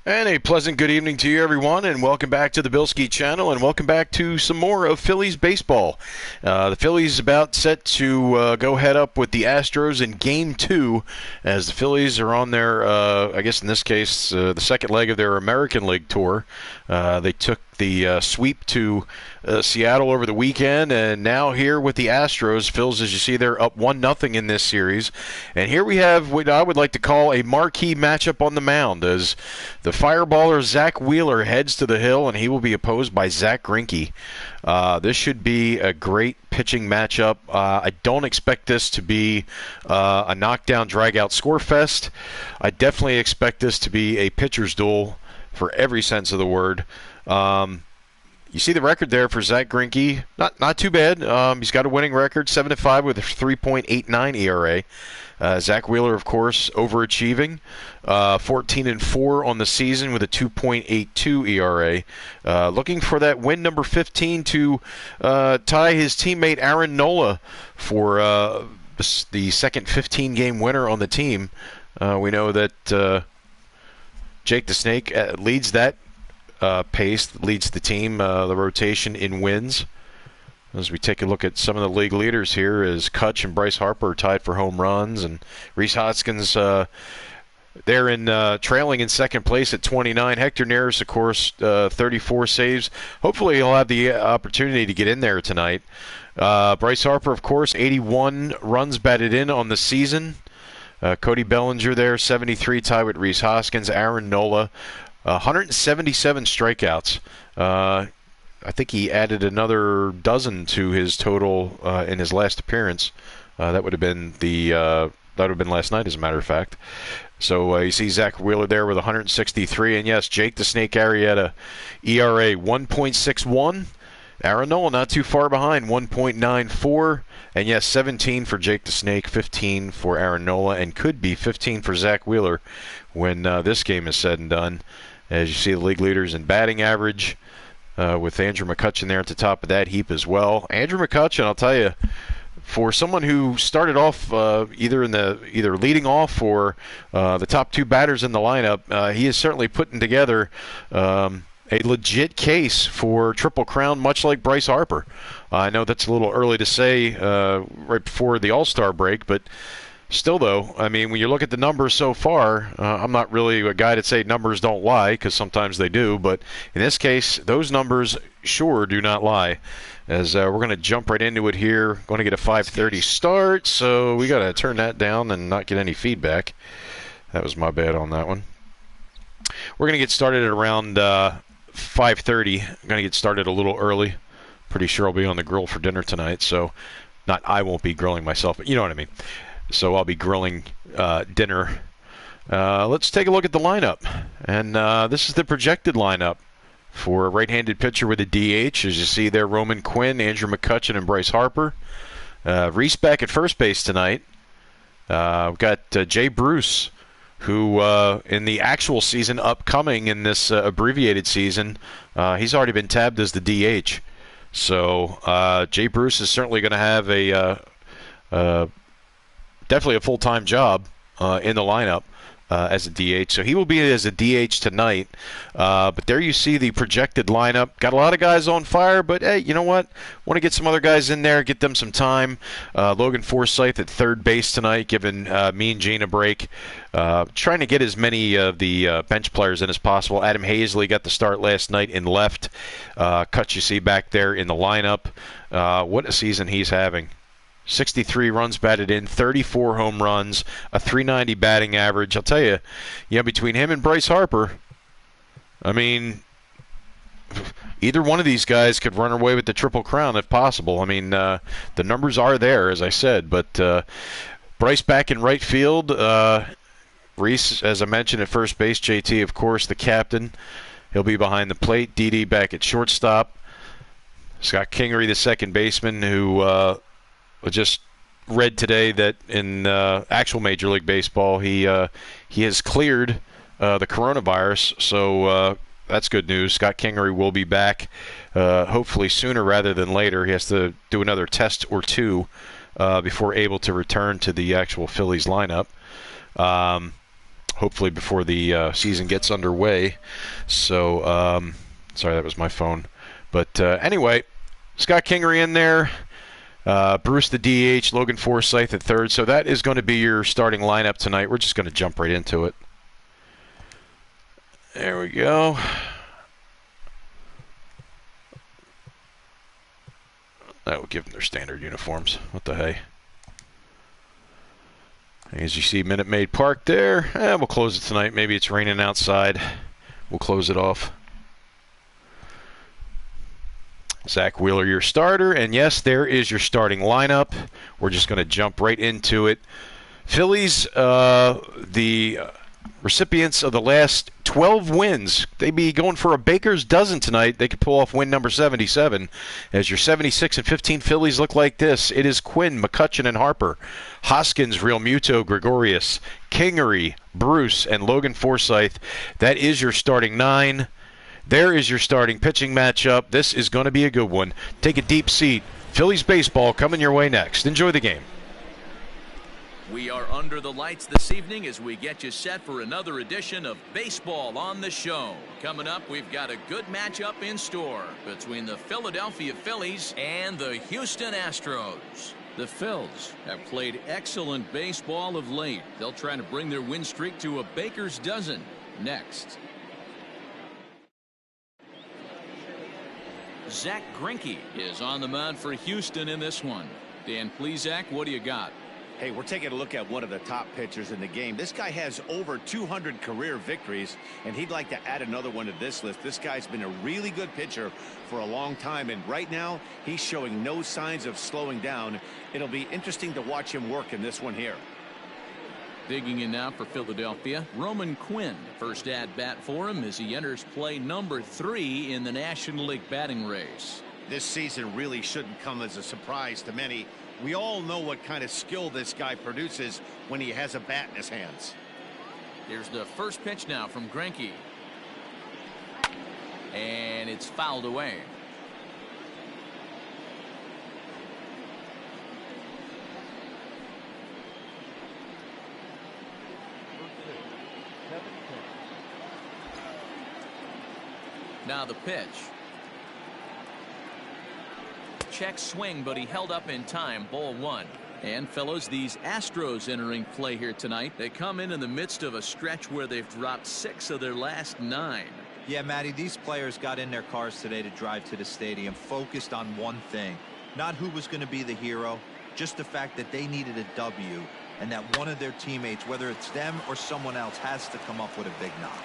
And a pleasant good evening to you, everyone, and welcome back to the Bilskie channel, and welcome back to some more of Phillies baseball. The Phillies about set to go head up with the Astros in Game 2, as the Phillies are on their, I guess in this case, the second leg of their American League tour. They took the sweep to Seattle over the weekend, and now here with the Astros. Phils, as you see, they're up 1-0 in this series. And here we have what I would like to call a marquee matchup on the mound, as the fireballer Zach Wheeler heads to the hill, and he will be opposed by Zach Greinke. This should be a great pitching matchup. I don't expect this to be a knockdown, drag-out score fest. I definitely expect this to be a pitcher's duel for every sense of the word. You see the record there for Zach Greinke. Not too bad. He's got a winning record, 7-5 with a 3.89 ERA. Zach Wheeler, of course, overachieving, 14-4 on the season with a 2.82 ERA. Looking for that win number 15 to tie his teammate Aaron Nola for the second 15-game winner on the team. We know that Jake the Snake leads that pace, leads the team, the rotation in wins. As we take a look at some of the league leaders here, as Kutch and Bryce Harper are tied for home runs, and Rhys Hoskins they're in trailing in second place at 29. Hector Neris, of course, 34 saves. Hopefully he'll have the opportunity to get in there tonight. Bryce Harper, of course, 81 runs batted in on the season. Cody Bellinger there, 73, tied with Rhys Hoskins. Aaron Nola, 177 strikeouts. I think he added another dozen to his total in his last appearance. That would have been last night, as a matter of fact. So you see Zach Wheeler there with 163, and yes, Jake the Snake Arrieta, ERA 1.61. Aaron Nola not too far behind, 1.94. And yes, 17 for Jake the Snake, 15 for Aaron Nola, and could be 15 for Zach Wheeler when this game is said and done. As you see the league leaders in batting average, with Andrew McCutchen there at the top of that heap as well. Andrew McCutchen, I'll tell you, for someone who started off either leading off or the top two batters in the lineup, he is certainly putting together a legit case for Triple Crown, much like Bryce Harper. I know that's a little early to say right before the All-Star break, but still, though, I mean, when you look at the numbers so far, I'm not really a guy to say numbers don't lie, because sometimes they do, but in this case, those numbers sure do not lie. As we're going to jump right into it here, going to get a 5:30 start, so we got to turn that down and not get any feedback. That was my bad on that one. We're going to get started at around 5:30. I'm going to get started a little early. Pretty sure I'll be on the grill for dinner tonight, so not I won't be grilling myself, but you know what I mean. So I'll be grilling dinner. Let's take a look at the lineup. And this is the projected lineup for a right-handed pitcher with a DH. As you see there, Roman Quinn, Andrew McCutchen, and Bryce Harper. Rhys back at first base tonight. We've got Jay Bruce, who in the actual season upcoming in this abbreviated season, he's already been tabbed as the DH. So Jay Bruce is certainly going to have definitely a full-time job in the lineup as a DH. So he will be as a DH tonight. But there you see the projected lineup. Got a lot of guys on fire, but hey, you know what? Want to get some other guys in there, get them some time. Logan Forsythe at third base tonight, giving Mean Gene a break. Trying to get as many of the bench players in as possible. Adam Hazley got the start last night in left. Kutch you see back there in the lineup. What a season he's having. 63 runs batted in, 34 home runs, a 390 batting average. I'll tell you, between him and Bryce Harper, I mean, either one of these guys could run away with the Triple Crown if possible. I mean, the numbers are there, as I said, but Bryce back in right field. Rhys, as I mentioned, at first base. JT, of course, the captain. He'll be behind the plate. Didi back at shortstop. Scott Kingery, the second baseman, who just read today that in actual Major League Baseball he has cleared the coronavirus, so that's good news. Scott Kingery will be back hopefully sooner rather than later. He has to do another test or two before able to return to the actual Phillies lineup. hopefully before the season gets underway. So, sorry, that was my phone. But anyway, Scott Kingery in there. Bruce the DH, Logan Forsythe at third. So that is going to be your starting lineup tonight. We're just going to jump right into it. There we go. That will give them their standard uniforms. What the hey? As you see, Minute Maid Park there. We'll close it tonight. Maybe it's raining outside. We'll close it off. Zach Wheeler, your starter. And yes, there is your starting lineup. We're just going to jump right into it. Phillies, the recipients of the last 12 wins. They be going for a baker's dozen tonight. They could pull off win number 77. As your 76 and 15 Phillies look like this. It is Quinn, McCutchen, and Harper. Hoskins, Real Muto, Gregorius, Kingery, Bruce, and Logan Forsythe. That is your starting 9. There is your starting pitching matchup. This is going to be a good one. Take a deep seat. Phillies baseball coming your way next. Enjoy the game. We are under the lights this evening as we get you set for another edition of Baseball on the Show. Coming up, we've got a good matchup in store between the Philadelphia Phillies and the Houston Astros. The Phils have played excellent baseball of late. They'll try to bring their win streak to a baker's dozen next. Zach Greinke is on the mound for Houston in this one. Dan Plesac, what do you got? Hey, we're taking a look at one of the top pitchers in the game. This guy has over 200 career victories, and he'd like to add another one to this list. This guy's been a really good pitcher for a long time, and right now he's showing no signs of slowing down. It'll be interesting to watch him work in this one here. Digging in now for Philadelphia, Roman Quinn. First at bat for him as he enters play number 3 in the National League batting race. This season really shouldn't come as a surprise to many. We all know what kind of skill this guy produces when he has a bat in his hands. Here's the first pitch now from Greinke. And it's fouled away. Now the pitch. Check swing, but he held up in time. Ball 1. And fellows, these Astros entering play here tonight. They come in the midst of a stretch where they've dropped 6 of their last 9. Yeah, Matty, these players got in their cars today to drive to the stadium focused on one thing. Not who was going to be the hero, just the fact that they needed a W and that one of their teammates, whether it's them or someone else, has to come up with a big knock.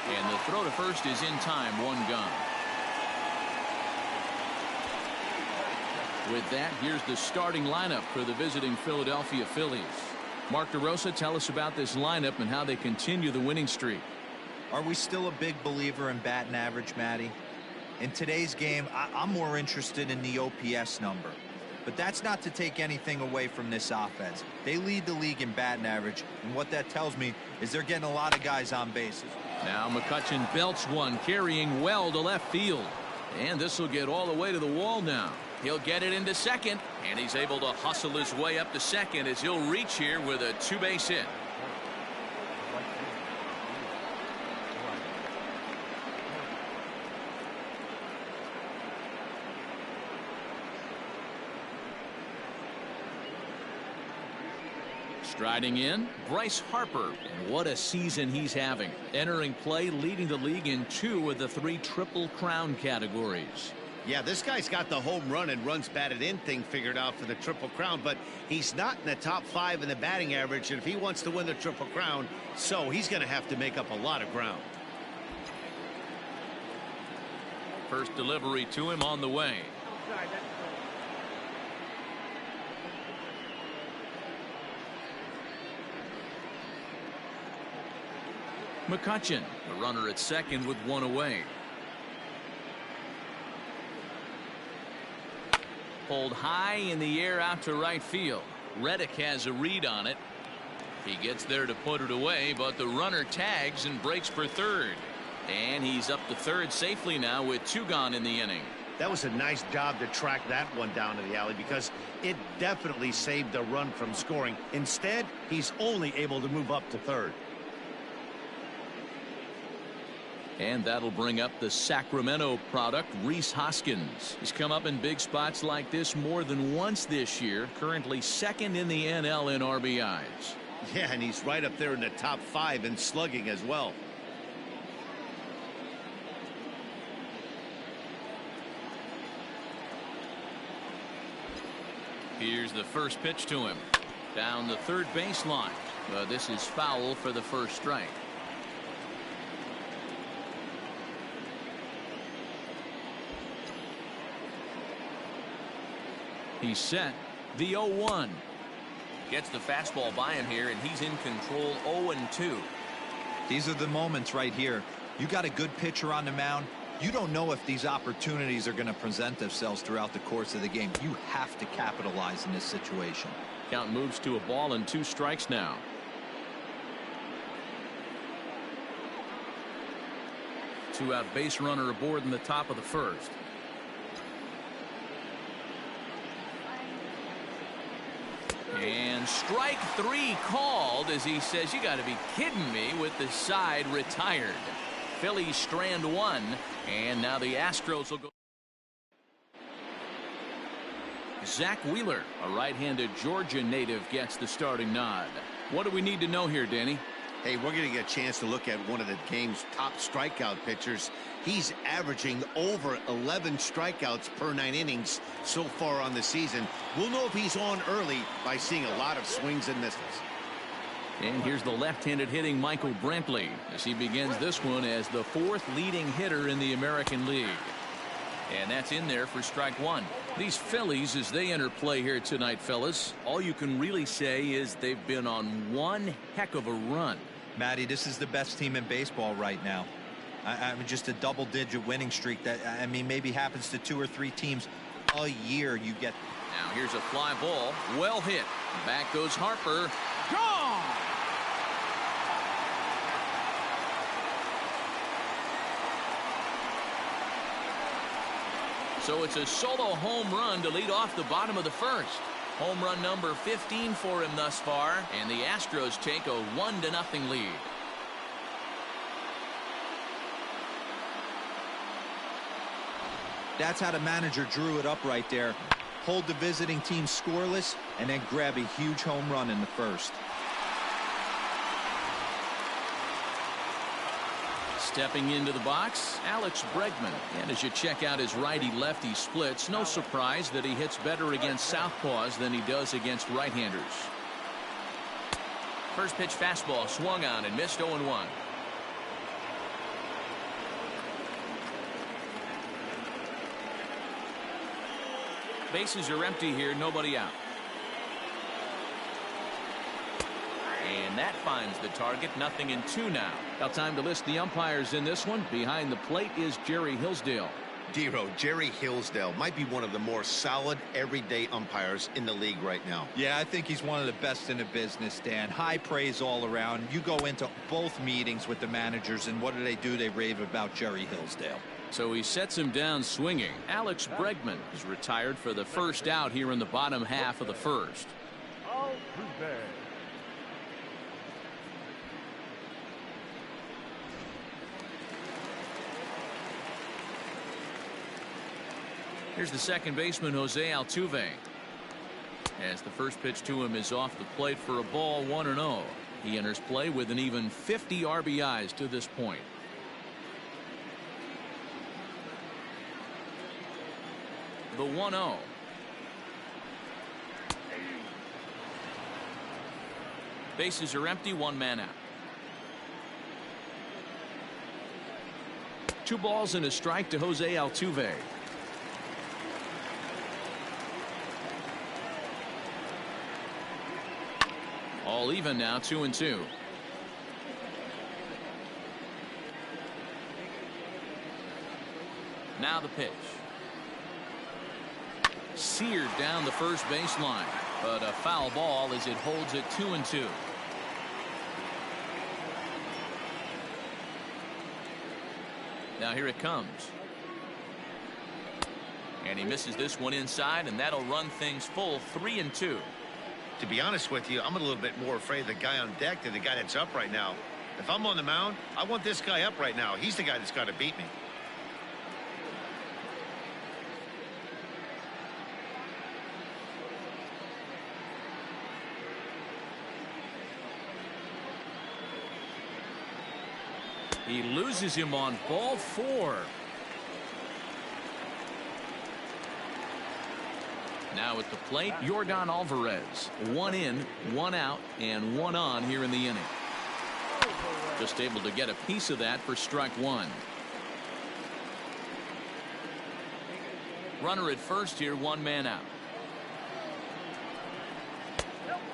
And the throw to first is in time. 1 gone. With that, here's the starting lineup for the visiting Philadelphia Phillies. Mark DeRosa, tell us about this lineup and how they continue the winning streak. Are we still a big believer in batting average, Matty? In today's game, I'm more interested in the OPS number. But that's not to take anything away from this offense. They lead the league in batting average, and what that tells me is they're getting a lot of guys on bases. Now McCutchen belts one, carrying well to left field. And this will get all the way to the wall now. He'll get it into second, and he's able to hustle his way up to second as he'll reach here with a 2-base hit. Striding in, Bryce Harper. And what a season he's having. Entering play, leading the league in 2 of the 3 Triple Crown categories. Yeah, this guy's got the home run and runs batted in thing figured out for the Triple Crown, but he's not in the top 5 in the batting average, and if he wants to win the Triple Crown, so he's going to have to make up a lot of ground. First delivery to him on the way. McCutchen, the runner at second with 1 away. Pulled high in the air out to right field. Reddick has a read on it. He gets there to put it away, but the runner tags and breaks for third. And he's up to third safely now with 2 gone in the inning. That was a nice job to track that one down to the alley because it definitely saved the run from scoring. Instead, he's only able to move up to third. And that'll bring up the Sacramento product, Rhys Hoskins. He's come up in big spots like this more than once this year. Currently second in the NL in RBIs. Yeah, and he's right up there in the top 5 in slugging as well. Here's the first pitch to him. Down the third baseline. This is foul for the first strike. He's set. The 0-1. Gets the fastball by him here, and he's in control. 0-2. These are the moments right here. You got a good pitcher on the mound. You don't know if these opportunities are going to present themselves throughout the course of the game. You have to capitalize in this situation. Count moves to a ball and 2 strikes now. Two-out base runner aboard in the top of the first. And strike 3 called as he says, you got to be kidding me, with the side retired. Phillies strand 1, and now the Astros will go. Zach Wheeler, a right-handed Georgia native, gets the starting nod. What do we need to know here, Danny? Hey, we're going to get a chance to look at one of the game's top strikeout pitchers. He's averaging over 11 strikeouts per 9 innings so far on the season. We'll know if he's on early by seeing a lot of swings and misses. And here's the left-handed hitting Michael Brantley as he begins this one as the 4th leading hitter in the American League. And that's in there for strike 1. These Phillies, as they enter play here tonight, fellas, all you can really say is they've been on one heck of a run. Matty, this is the best team in baseball right now. I mean, just a double-digit winning streak that, I mean, maybe happens to 2 or 3 teams a year. You get. Now here's a fly ball, well hit. Back goes Harper. Gone! So it's a solo home run to lead off the bottom of the first. Home run number 15 for him thus far, and the Astros take a 1-0 lead. That's how the manager drew it up right there. Hold the visiting team scoreless and then grab a huge home run in the first. Stepping into the box, Alex Bregman. And as you check out his righty-lefty splits, no surprise that he hits better against southpaws than he does against right-handers. First pitch fastball swung on and missed. 0-1. Bases are empty here, nobody out. And that finds the target. 0-2 now. Now time to list the umpires in this one. Behind the plate is Jerry Hillsdale. Dero, Jerry Hillsdale might be one of the more solid everyday umpires in the league right now. Yeah, I think he's one of the best in the business, Dan. High praise all around. You go into both meetings with the managers, and what do? They rave about Jerry Hillsdale. So he sets him down swinging. Alex Bregman is retired for the first out here in the bottom half of the first. Here's the second baseman, Jose Altuve. As the first pitch to him is off the plate for a ball. 1-0. He enters play with an even 50 RBIs to this point. The 1-0. Bases are empty, 1 man out. 2 balls and a strike to Jose Altuve. All even now, 2-2. Now the pitch. Seared down the first baseline, but a foul ball as it holds it 2-2. Now here it comes. And he misses this one inside, and that'll run things full. 3-2. To be honest with you, I'm a little bit more afraid of the guy on deck than the guy that's up right now. If I'm on the mound, I want this guy up right now. He's the guy that's got to beat me. He loses him on ball 4. Now at the plate, Yordan Alvarez. 1 in, 1 out, and 1 on here in the inning. Just able to get a piece of that for strike 1. Runner at first here, 1 man out.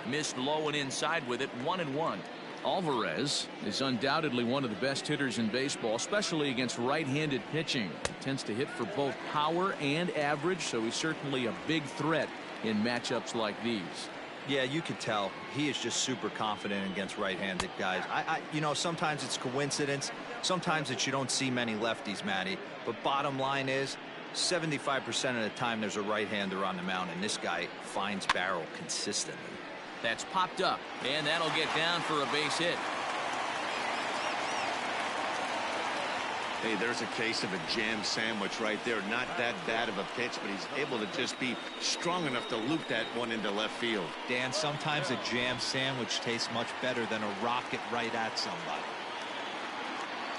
Missed low and inside with it, 1-1. Alvarez is undoubtedly one of the best hitters in baseball, especially against right-handed pitching. He tends to hit for both power and average, so he's certainly a big threat in matchups like these. Yeah, you could tell he is just super confident against right-handed guys. You know, sometimes it's coincidence. Sometimes it's you don't see many lefties, Matty. But bottom line is 75% of the time there's a right-hander on the mound, and this guy finds barrel consistently. That's popped up, and that'll get down for a base hit. Hey, there's a case of a jam sandwich right there. Not that bad of a pitch, but he's able to just be strong enough to loop that one into left field. Dan, sometimes a jam sandwich tastes much better than a rocket right at somebody.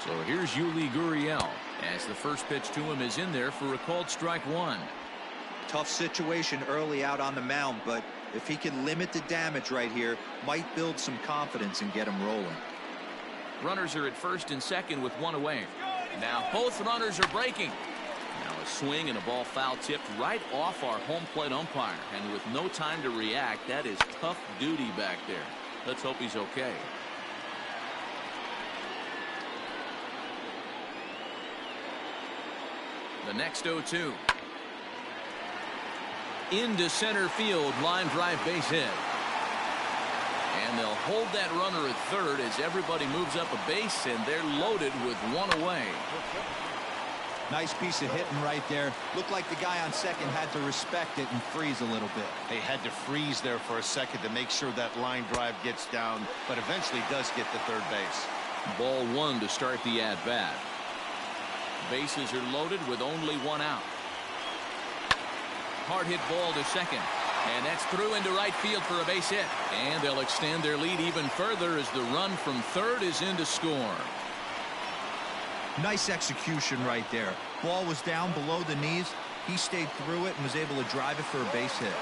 So here's Yuli Gurriel as the first pitch to him is in there for a called strike 1. Tough situation early out on the mound, but if he can limit the damage right here, might build some confidence and get him rolling. Runners are at first and second with 1 away. Now both runners are breaking. Now a swing and a ball foul tipped right off our home plate umpire, and with no time to react, that is tough duty back there. Let's hope he's okay. The next 0-2. Into center field, line drive base hit. And they'll hold that runner at third as everybody moves up a base, and they're loaded with 1 away. Nice piece of hitting right there. Looked like the guy on second had to respect it and freeze a little bit. They had to freeze there for a second to make sure that line drive gets down, but eventually does get to third base. Ball 1 to start the at-bat. Bases are loaded with only 1 out. Hard hit ball to second, and that's through into right field for a base hit, and they'll extend their lead even further as the run from third is in to score. Nice execution right there. Ball was down below the knees. He stayed through it and was able to drive it for a base hit.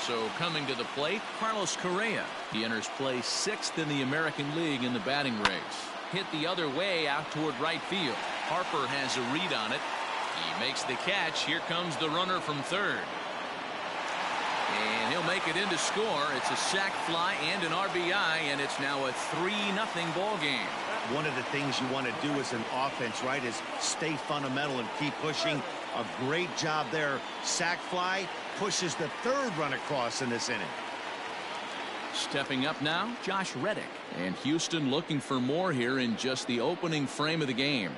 So coming to the plate, Carlos Correa. He enters play 6th in the American League in the batting race. Hit the other way out toward right field. Harper has a read on it. He makes the catch. Here comes the runner from third. And he'll make it in to score. It's a sac fly and an RBI, and it's now a 3-0 ball game. One of the things you want to do as an offense, right, is stay fundamental and keep pushing. A great job there. Sac fly pushes the third run across in this inning. Stepping up now, Josh Reddick. And Houston looking for more here in just the opening frame of the game.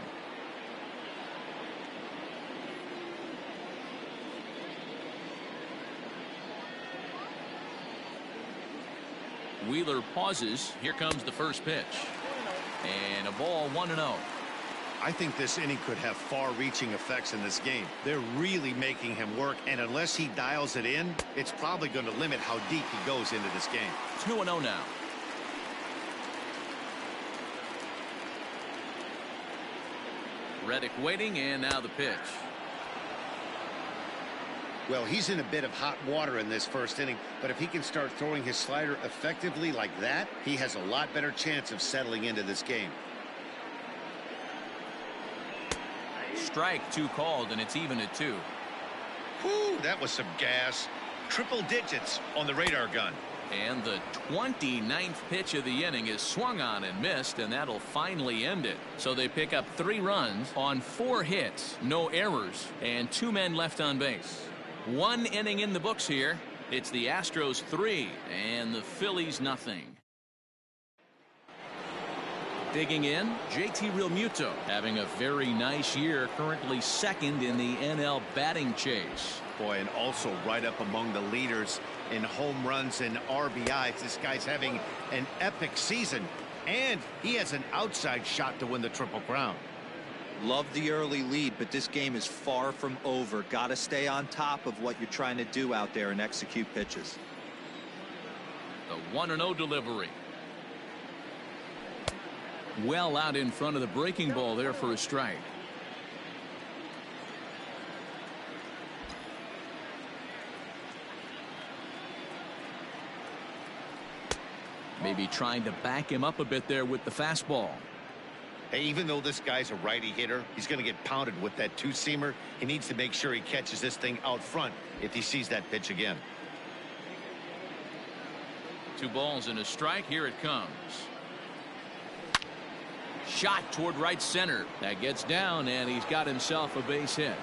Wheeler pauses. Here comes the first pitch. And a ball 1-0. I think this inning could have far-reaching effects in this game. They're really making him work, and unless he dials it in, it's probably going to limit how deep he goes into this game. It's 2-0 now. Reddick waiting, and now the pitch. Well, he's in a bit of hot water in this first inning, but if he can start throwing his slider effectively like that, he has a lot better chance of settling into this game. Strike 2 called, and it's even at 2. Whew, that was some gas. Triple digits on the radar gun. And the 29th pitch of the inning is swung on and missed, and that'll finally end it. So they pick up 3 runs on 4 hits, no errors, and 2 men left on base. 1 inning in the books here. It's the Astros 3 and the Phillies nothing. Digging in, JT Realmuto having a very nice year, currently 2nd in the NL batting chase. Boy, and also right up among the leaders in home runs and RBIs. This guy's having an epic season. And he has an outside shot to win the Triple Crown. Love the early lead, but this game is far from over. Got to stay on top of what you're trying to do out there and execute pitches. The 1-0 delivery. Well out in front of the breaking ball there for a strike. Maybe trying to back him up a bit there with the fastball. Hey, even though this guy's a righty hitter, he's going to get pounded with that two-seamer. He needs to make sure he catches this thing out front if he sees that pitch again. 2 balls and a strike. Here it comes. Shot toward right center. That gets down, and he's got himself a base hit.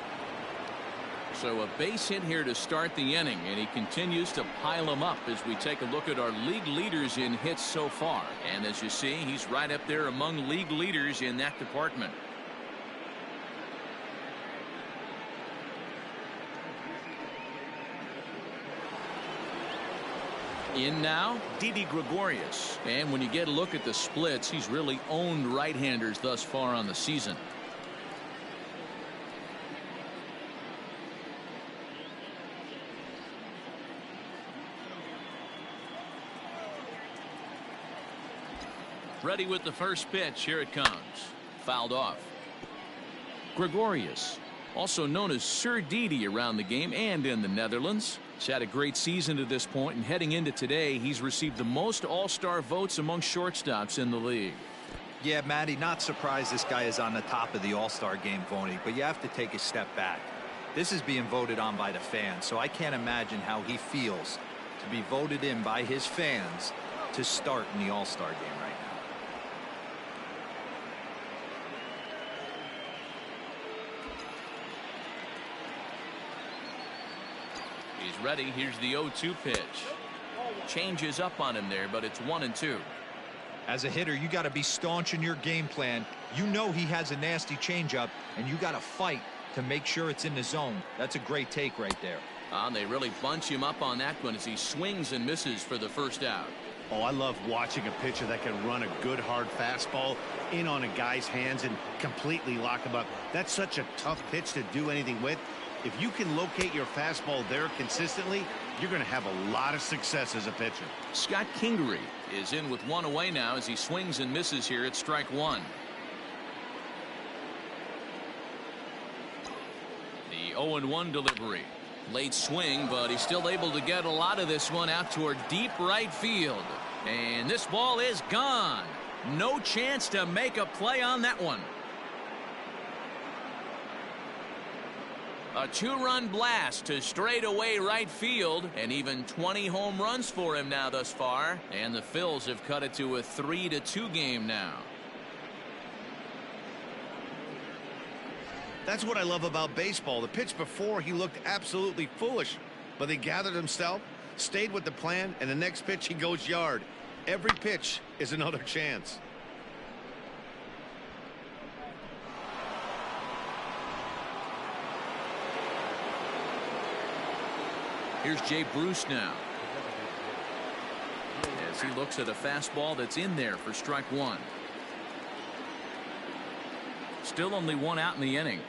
So a base hit here to start the inning, and he continues to pile them up as we take a look at our league leaders in hits so far. And as you see, he's right up there among league leaders in that department. In now, Didi Gregorius. And when you get a look at the splits, he's really owned right-handers thus far on the season. Ready with the first pitch. Here it comes. Fouled off. Gregorius, also known as Sir Didi around the game and in the Netherlands. He's had a great season to this point, and heading into today, he's received the most all-star votes among shortstops in the league. Yeah, Matty, not surprised this guy is on the top of the all-star game voting, but you have to take a step back. This is being voted on by the fans, so I can't imagine how he feels to be voted in by his fans to start in the all-star game right now. He's ready. Here's the 0-2 pitch. Changes up on him there, but it's 1-2. As a hitter, you got to be staunch in your game plan. You know he has a nasty changeup, and you got to fight to make sure it's in the zone. That's a great take right there. They really bunch him up on that one as he swings and misses for the first out. Oh, I love watching a pitcher that can run a good hard fastball in on a guy's hands and completely lock him up. That's such a tough pitch to do anything with. If you can locate your fastball there consistently, you're going to have a lot of success as a pitcher. Scott Kingery is in with 1 away now as he swings and misses here at strike 1. The 0-1 delivery. Late swing, but he's still able to get a lot of this one out toward deep right field. And this ball is gone. No chance to make a play on that one. A 2-run blast to straightaway right field, and even 20 home runs for him now thus far. And the Phils have cut it to a 3-2 game now. That's what I love about baseball. The pitch before, he looked absolutely foolish, but he gathered himself, stayed with the plan, and the next pitch he goes yard. Every pitch is another chance. Here's Jay Bruce now as he looks at a fastball that's in there for strike 1. Still only 1 out in the inning.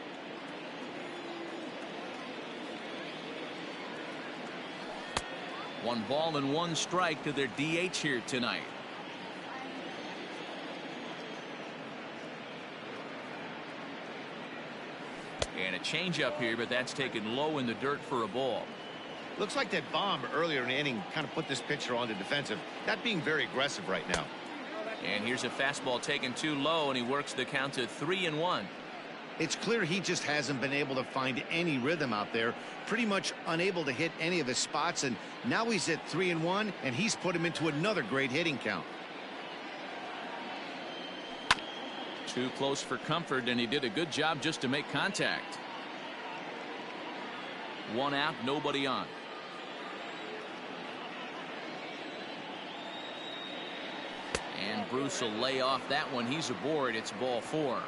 One ball and 1 strike to their DH here tonight. And a changeup here, but that's taken low in the dirt for a ball. Looks like that bomb earlier in the inning kind of put this pitcher on the defensive. Not being very aggressive right now. And here's a fastball taken too low, and he works the count to 3-1. It's clear he just hasn't been able to find any rhythm out there. Pretty much unable to hit any of his spots, and now he's at 3-1, and he's put him into another great hitting count. Too close for comfort, and he did a good job just to make contact. 1 out, nobody on. And Bruce will lay off that one. He's aboard. It's ball 4.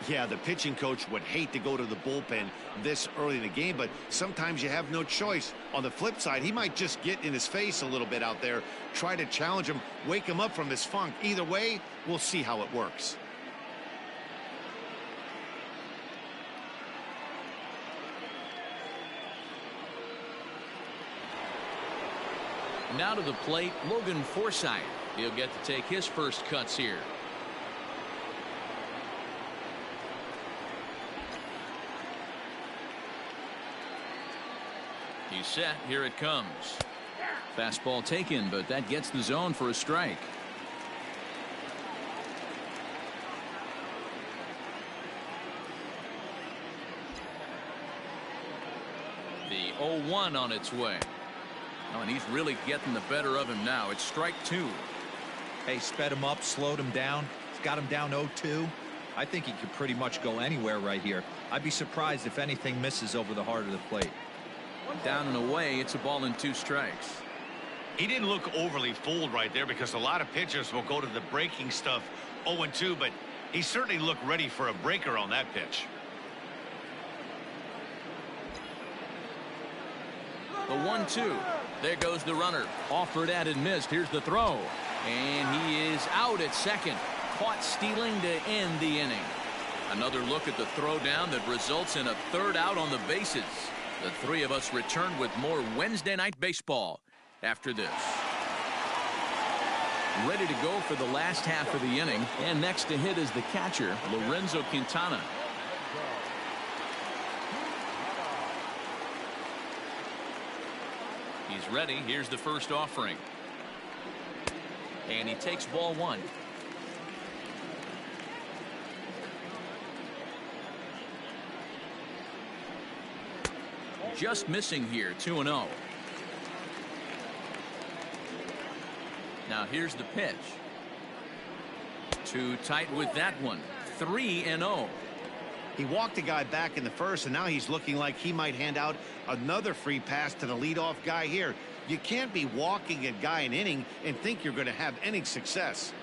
Yeah, the pitching coach would hate to go to the bullpen this early in the game, but sometimes you have no choice. On the flip side, he might just get in his face a little bit out there, try to challenge him, wake him up from his funk. Either way, we'll see how it works. Now to the plate, Logan Forsythe. He'll get to take his first cuts here. He's set. Here it comes. Fastball taken, but that gets the zone for a strike. The 0-1 on its way. Oh, and he's really getting the better of him now. It's strike two. Hey, sped him up, slowed him down. He's got him down 0-2. I think he could pretty much go anywhere right here. I'd be surprised if anything misses over the heart of the plate. Down and away, it's a ball and 2 strikes. He didn't look overly fooled right there because a lot of pitchers will go to the breaking stuff 0-2, but he certainly looked ready for a breaker on that pitch. The 1-2. There goes the runner. Offered at and missed. Here's the throw. And he is out at second. Caught stealing to end the inning. Another look at the throw down that results in a third out on the bases. The three of us return with more Wednesday Night Baseball after this. Ready to go for the last half of the inning. And next to hit is the catcher, Lorenzo Quintana. He's ready. Here's the first offering. And he takes ball 1. Just missing here, 2-0. Now here's the pitch. Too tight with that one. 3-0. He walked a guy back in the first, and now he's looking like he might hand out another free pass to the leadoff guy here. You can't be walking a guy an inning and think you're going to have any success.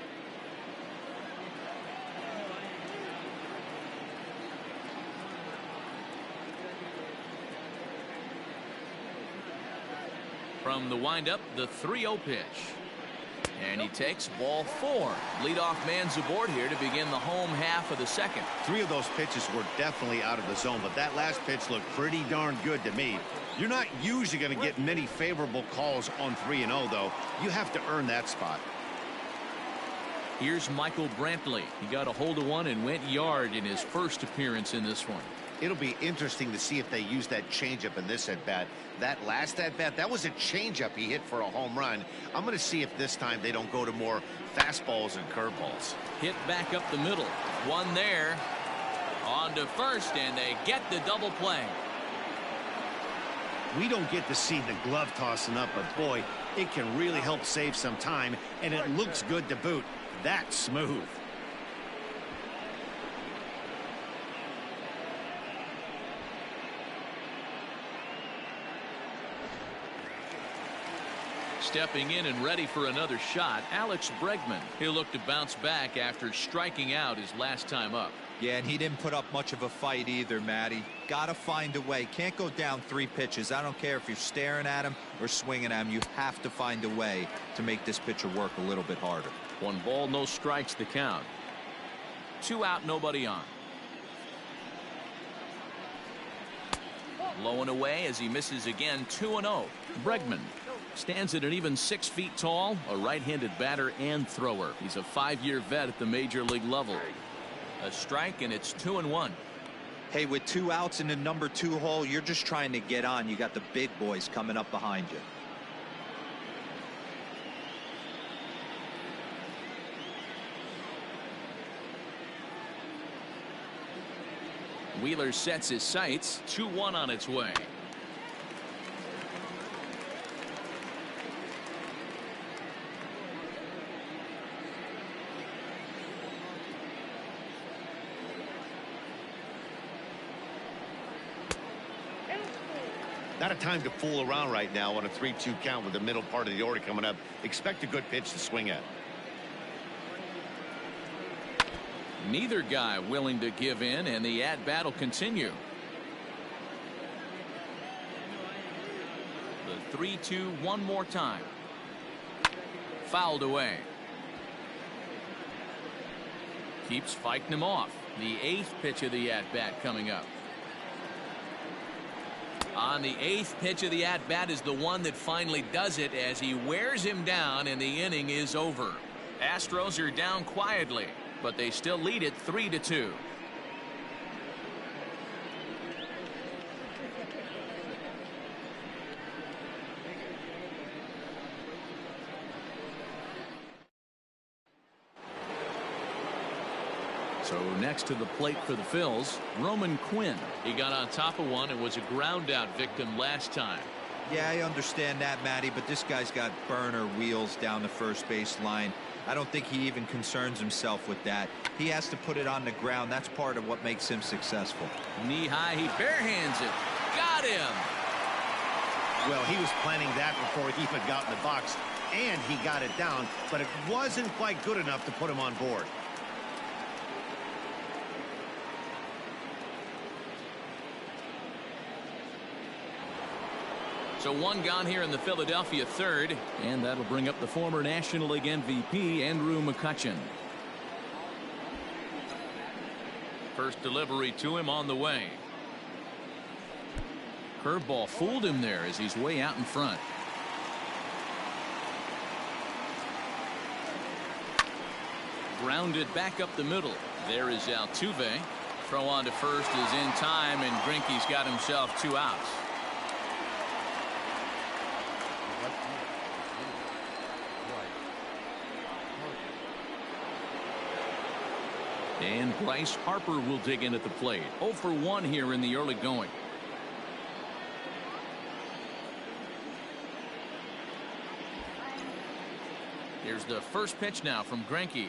From the windup, the 3-0 pitch. And he takes ball 4. Leadoff man's aboard here to begin the home half of the second. 3 of those pitches were definitely out of the zone, but that last pitch looked pretty darn good to me. You're not usually going to get many favorable calls on 3-0, though. You have to earn that spot. Here's Michael Brantley. He got a hold of one and went yard in his first appearance in this one. It'll be interesting to see if they use that changeup in this at-bat. That last at-bat, that was a changeup he hit for a home run. I'm going to see if this time they don't go to more fastballs and curveballs. Hit back up the middle. One there. On to first, and they get the double play. We don't get to see the glove tossing up, but boy, it can really help save some time, and it looks good to boot. That's smooth. Stepping in and ready for another shot, Alex Bregman. He'll look to bounce back after striking out his last time up. Yeah, and he didn't put up much of a fight either, Matty. Gotta find a way. Can't go down 3 pitches. I don't care if you're staring at him or swinging at him. You have to find a way to make this pitcher work a little bit harder. 1 ball, no strikes the count. 2 out, nobody on. Low and away as he misses again. 2-0. Bregman stands at an even 6 feet tall, a right-handed batter and thrower. He's a 5-year vet at the major league level. A strike, and it's 2-1. Hey, with 2 outs in the number 2 hole, you're just trying to get on. You got the big boys coming up behind you. Wheeler sets his sights. 2-1 on its way. Not a time to fool around right now on a 3-2 count with the middle part of the order coming up. Expect a good pitch to swing at. Neither guy willing to give in, and the at-bat will continue. The 3-2 one more time. Fouled away. Keeps fighting him off. The 8th pitch of the at-bat coming up. On the 8th pitch of the at-bat is the one that finally does it as he wears him down, and the inning is over. Astros are down quietly, but they still lead it 3-2. So next to the plate for the Phils, Roman Quinn. He got on top of one and was a ground out victim last time. Yeah, I understand that, Matty, but this guy's got burner wheels down the first base line. I don't think he even concerns himself with that. He has to put it on the ground. That's part of what makes him successful. Knee high, he barehands it. Got him. Well, he was planning that before he even got in the box, and he got it down, but it wasn't quite good enough to put him on board. So one gone here in the Philadelphia third, and that'll bring up the former National League MVP, Andrew McCutchen. First delivery to him on the way. Curveball fooled him there as he's way out in front. Grounded back up the middle. There is Altuve. Throw on to first is in time, and Greinke's got himself 2 outs. And Bryce Harper will dig in at the plate. 0 for 1 here in the early going. Here's the first pitch now from Greinke.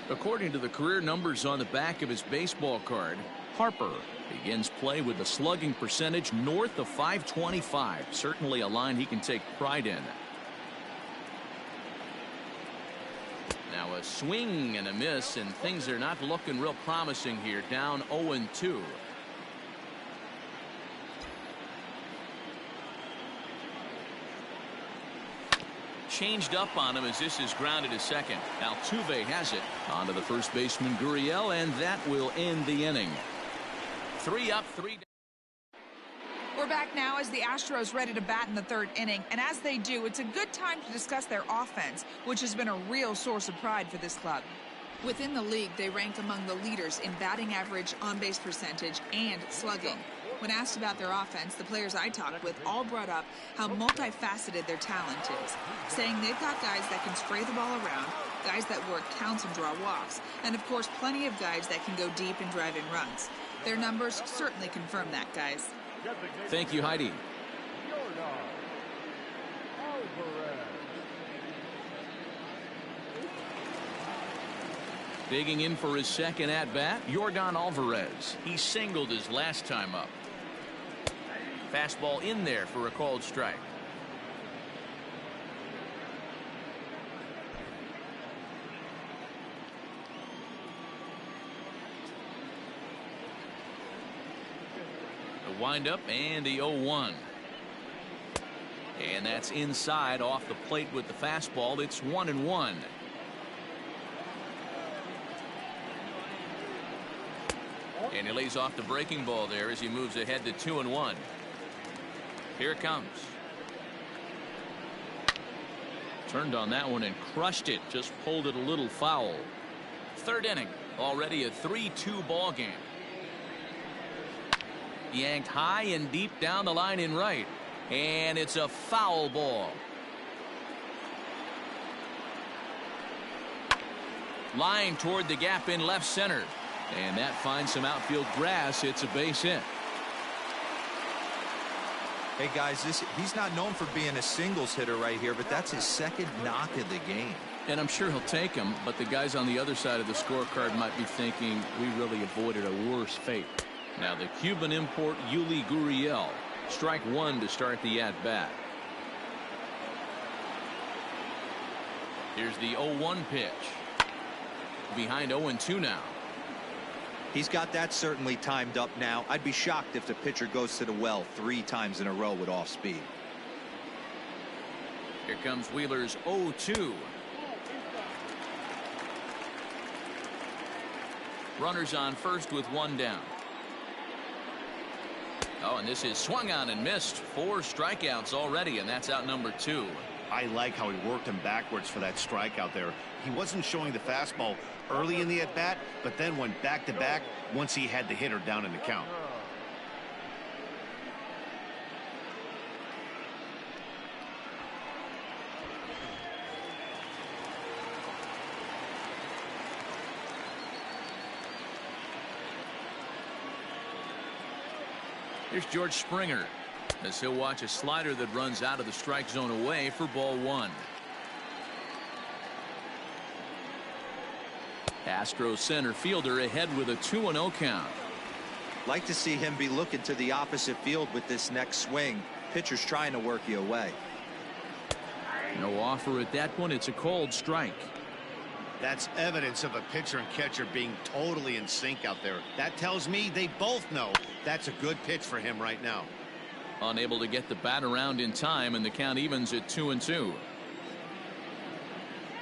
According to the career numbers on the back of his baseball card, Harper begins play with a slugging percentage north of .525. Certainly a line he can take pride in. Now a swing and a miss, and things are not looking real promising here. Down 0-2. Changed up on him as this is grounded to second. Altuve has it onto the first baseman Gurriel, and that will end the inning. 3 up, 3 down. We're back now as the Astros ready to bat in the third inning, and as they do, it's a good time to discuss their offense, which has been a real source of pride for this club. Within the league, they rank among the leaders in batting average, on-base percentage, and slugging. When asked about their offense, the players I talked with all brought up how multifaceted their talent is, saying they've got guys that can spray the ball around, guys that work counts and draw walks, and of course plenty of guys that can go deep and drive in runs. Their numbers certainly confirm that, guys. Thank you, Heidi. Digging in for his second at-bat, Yordan Alvarez. He singled his last time up. Fastball in there for a called strike. The windup and the 0-1. And that's inside off the plate with the fastball. It's 1-1. And he lays off the breaking ball there as he moves ahead to 2-1. Here it comes. Turned on that one and crushed it. Just pulled it a little foul. Third inning. Already a 3-2 ball game. Yanked high and deep down the line in right. And it's a foul ball. Line toward the gap in left center. And that finds some outfield grass. It's a base hit. Hey, guys, he's not known for being a singles hitter right here, but that's his second knock of the game. And I'm sure he'll take him, but the guys on the other side of the scorecard might be thinking we really avoided a worse fate. Now the Cuban import Yuli Gurriel. Strike one to start the at-bat. Here's the 0-1 pitch. Behind 0-2 now. He's got that certainly timed up now. I'd be shocked if the pitcher goes to the well 3 times in a row with off speed. Here comes Wheeler's 0-2. Runners on first with 1 down. Oh, and this is swung on and missed. 4 strikeouts already, and that's out number 2. I like how he worked him backwards for that strikeout there. He wasn't showing the fastball early in the at-bat, but then went back-to-back once he had the hitter down in the count. Here's George Springer as he'll watch a slider that runs out of the strike zone away for ball 1. Astros center fielder ahead with a 2-0 count. Like to see him be looking to the opposite field with this next swing. Pitcher's trying to work you away. No offer at that one. It's a cold strike. That's evidence of a pitcher and catcher being totally in sync out there. That tells me they both know that's a good pitch for him right now. Unable to get the bat around in time, and the count evens at 2-2.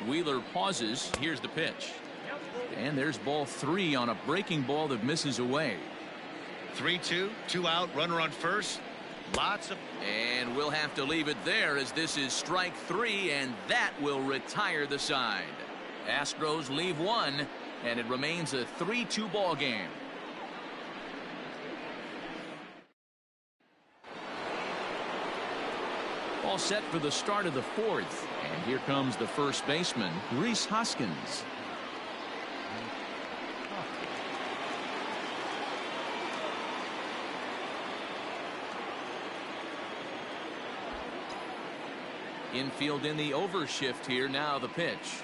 Wheeler pauses. Here's the pitch. And there's ball 3 on a breaking ball that misses away. 3-2, 2 out, runner on first. Lots of. And we'll have to leave it there as this is strike 3, and that will retire the side. Astros leave 1, and it remains a 3-2 ball game. All set for the start of the 4th, and here comes the first baseman, Rhys Hoskins. Infield in the overshift here. Now the pitch.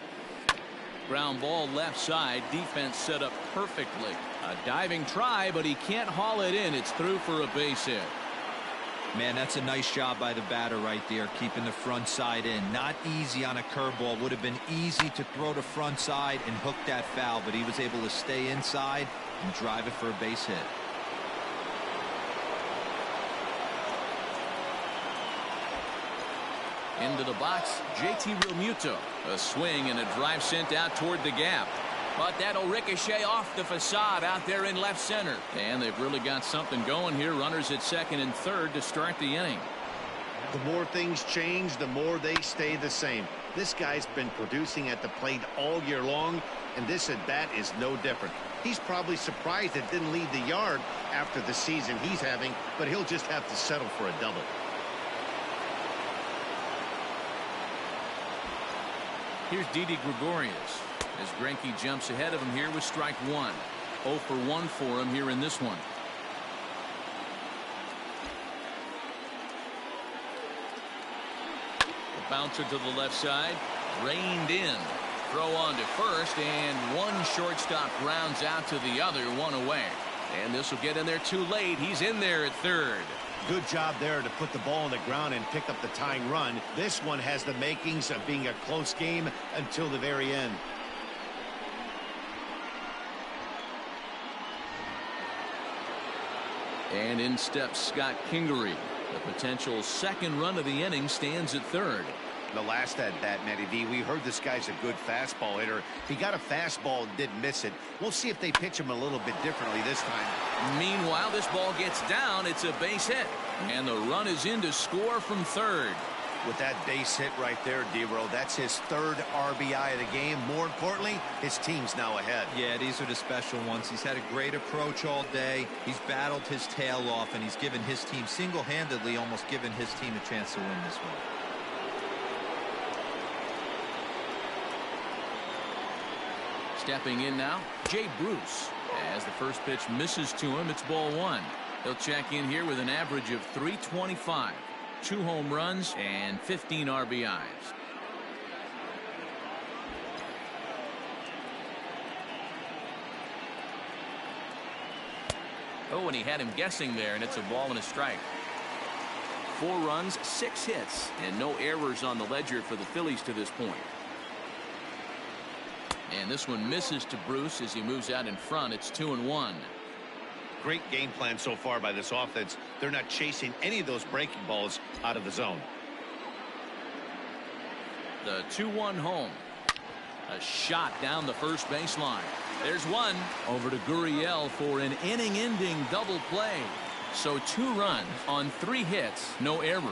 Ground ball left side. Defense set up perfectly. A diving try, but he can't haul it in. It's through for a base hit. Man, that's a nice job by the batter right there, keeping the front side in. Not easy on a curveball. Would have been easy to throw the front side and hook that foul, but he was able to stay inside and drive it for a base hit. Into the box, JT Realmuto. A swing and a drive sent out toward the gap. But that'll ricochet off the facade out there in left center. And they've really got something going here. Runners at second and third to start the inning. The more things change, the more they stay the same. This guy's been producing at the plate all year long, and this at bat is no different. He's probably surprised it didn't leave the yard after the season he's having, but he'll just have to settle for a double. Here's Didi Gregorius as Greinke jumps ahead of him here with strike 1. 0 for 1 for him here in this one. The bouncer to the left side, reined in. Throw on to first, and one shortstop grounds out to the other, 1 away. And this will get in there too late. He's in there at third. Good job there to put the ball on the ground and pick up the tying run. This one has the makings of being a close game until the very end. And in steps Scott Kingery. The potential second run of the inning stands at third. The last at bat, Matty V, we heard this guy's a good fastball hitter. He got a fastball and didn't miss it. We'll see if they pitch him a little bit differently this time. Meanwhile, this ball gets down. It's a base hit. And the run is in to score from third. With that base hit right there, D-Row, that's his 3rd RBI of the game. More importantly, his team's now ahead. Yeah, these are the special ones. He's had a great approach all day. He's battled his tail off, and he's given his team single-handedly, almost given his team a chance to win this one. Stepping in now, Jay Bruce. As the first pitch misses to him, it's ball 1. He'll check in here with an average of .325, 2 home runs, and 15 RBIs. Oh, and he had him guessing there, and it's a ball and a strike. 4 runs, 6 hits, and no errors on the ledger for the Phillies to this point. And this one misses to Bruce as he moves out in front. It's 2-1. Great game plan so far by this offense. They're not chasing any of those breaking balls out of the zone. The 2-1 home. A shot down the first baseline. There's one. Over to Gurriel for an inning-ending double play. So 2 runs on 3 hits, no errors,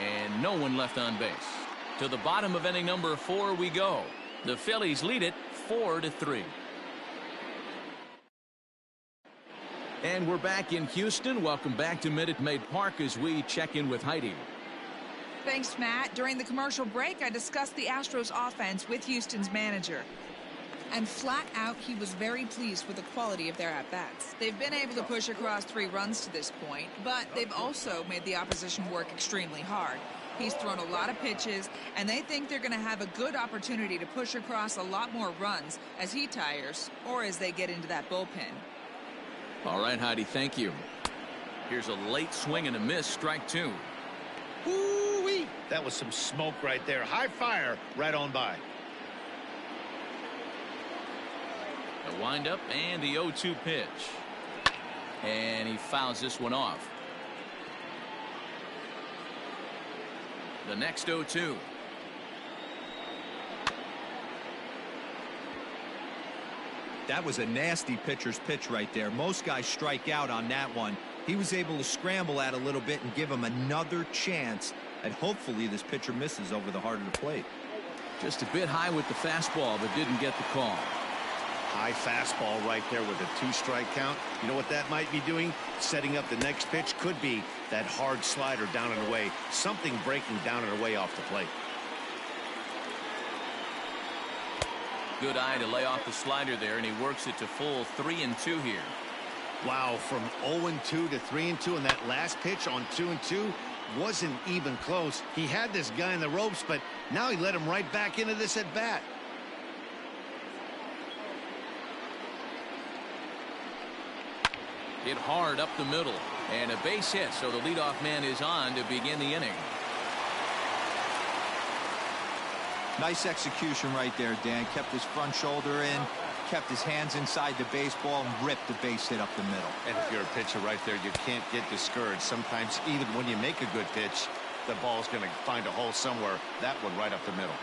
and no one left on base. To the bottom of inning number 4 we go. The Phillies lead it 4-3. And we're back in Houston. Welcome back to Minute Maid Park as we check in with Heidi. Thanks, Matt. During the commercial break, I discussed the Astros offense with Houston's manager. And flat out, he was very pleased with the quality of their at-bats. They've been able to push across 3 runs to this point, but they've also made the opposition work extremely hard. He's thrown a lot of pitches, and they think they're going to have a good opportunity to push across a lot more runs as he tires or as they get into that bullpen. All right, Heidi, thank you. Here's a late swing and a miss, strike 2. Woo-wee. That was some smoke right there. High fire right on by. The windup and the 0-2 pitch. And he fouls this one off. The next 0-2. That was a nasty pitcher's pitch right there. Most guys strike out on that one. He was able to scramble at a little bit and give him another chance. And hopefully this pitcher misses over the heart of the plate. Just a bit high with the fastball, but didn't get the call. High fastball right there with a 2-strike count. You know what that might be doing? Setting up the next pitch. Could be that hard slider down and away. Something breaking down and away off the plate. Good eye to lay off the slider there, and he works it to full 3-2 here. Wow, from 0-2 to 3-2, and that last pitch on 2-2 wasn't even close. He had this guy in the ropes, but now he let him right back into this at bat. Hit hard up the middle, and a base hit, so the leadoff man is on to begin the inning. Nice execution right there, Dan. Kept his front shoulder in, kept his hands inside the baseball, and ripped the base hit up the middle. And if you're a pitcher right there, you can't get discouraged. Sometimes even when you make a good pitch, the ball's going to find a hole somewhere. That one right up the middle.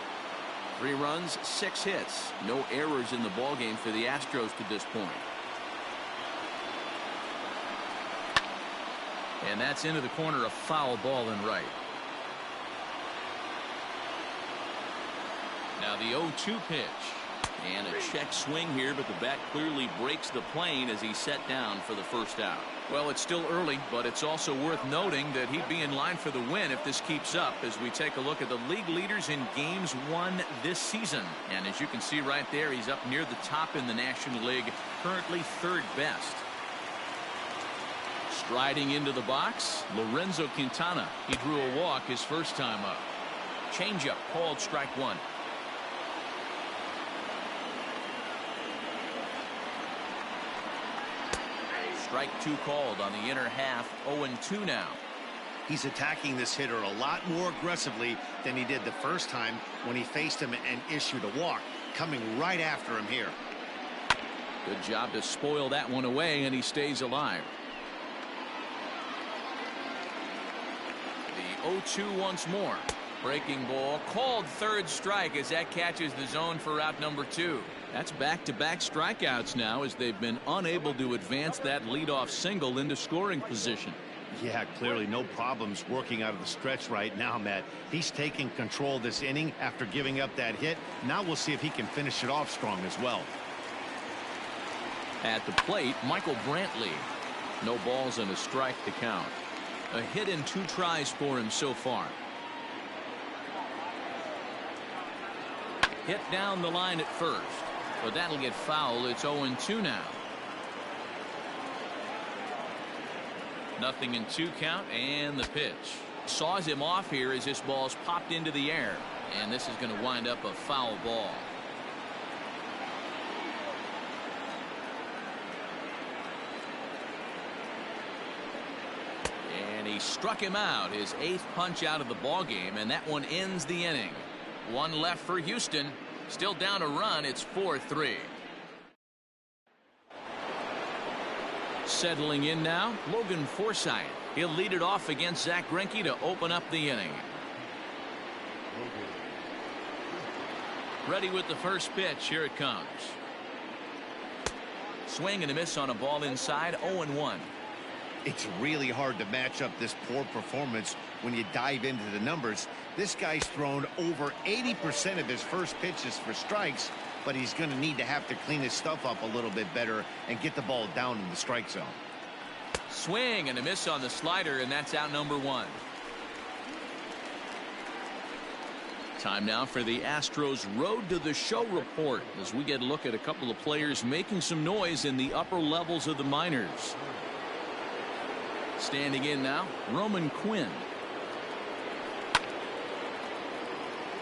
3 runs, 6 hits. No errors in the ballgame for the Astros to this point. And that's into the corner, a foul ball in right. Now the 0-2 pitch. And a check swing here, but the bat clearly breaks the plane as he's set down for the first out. Well, it's still early, but it's also worth noting that he'd be in line for the win if this keeps up as we take a look at the league leaders in games won this season. And as you can see right there, he's up near the top in the National League, currently 3rd best. Striding into the box, Lorenzo Quintana. He drew a walk his first time up. Changeup called strike 1. Strike 2 called on the inner half. 0-2 now. He's attacking this hitter a lot more aggressively than he did the first time when he faced him and issued a walk. Coming right after him here. Good job to spoil that one away, and he stays alive. The 0-2 once more. Breaking ball called 3rd strike as that catches the zone for out number 2. That's back-to-back strikeouts now as they've been unable to advance that leadoff single into scoring position. Yeah, clearly no problems working out of the stretch right now, Matt. He's taking control this inning after giving up that hit. Now we'll see if he can finish it off strong as well. At the plate, Michael Brantley. No balls and a strike to count. A hit in 2 tries for him so far. Hit down the line at first, but that'll get foul. It's 0-2 now. Nothing in 2 count, and the pitch. Saws him off here as this ball's popped into the air, and this is going to wind up a foul ball. And he struck him out, his 8th punch out of the ball game, and that one ends the inning. 1 left for Houston. Still down a run. It's 4-3. Settling in now, Logan Forsythe. He'll lead it off against Zach Greinke to open up the inning. Ready with the first pitch. Here it comes. Swing and a miss on a ball inside. 0-1. It's really hard to match up this poor performance when you dive into the numbers. This guy's thrown over 80% of his first pitches for strikes, but he's going to need to have to clean his stuff up a little bit better and get the ball down in the strike zone. Swing and a miss on the slider, and that's out number 1. Time now for the Astros Road to the Show report as we get a look at a couple of players making some noise in the upper levels of the minors. Standing in now, Roman Quinn.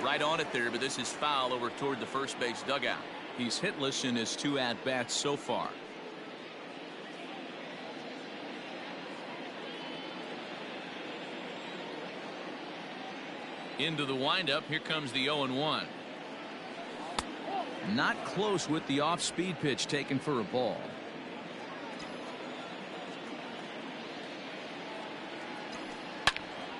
Right on it there, but this is foul over toward the first base dugout. He's hitless in his 2 at-bats so far. Into the windup. Here comes the 0-1. Not close with the off-speed pitch taken for a ball.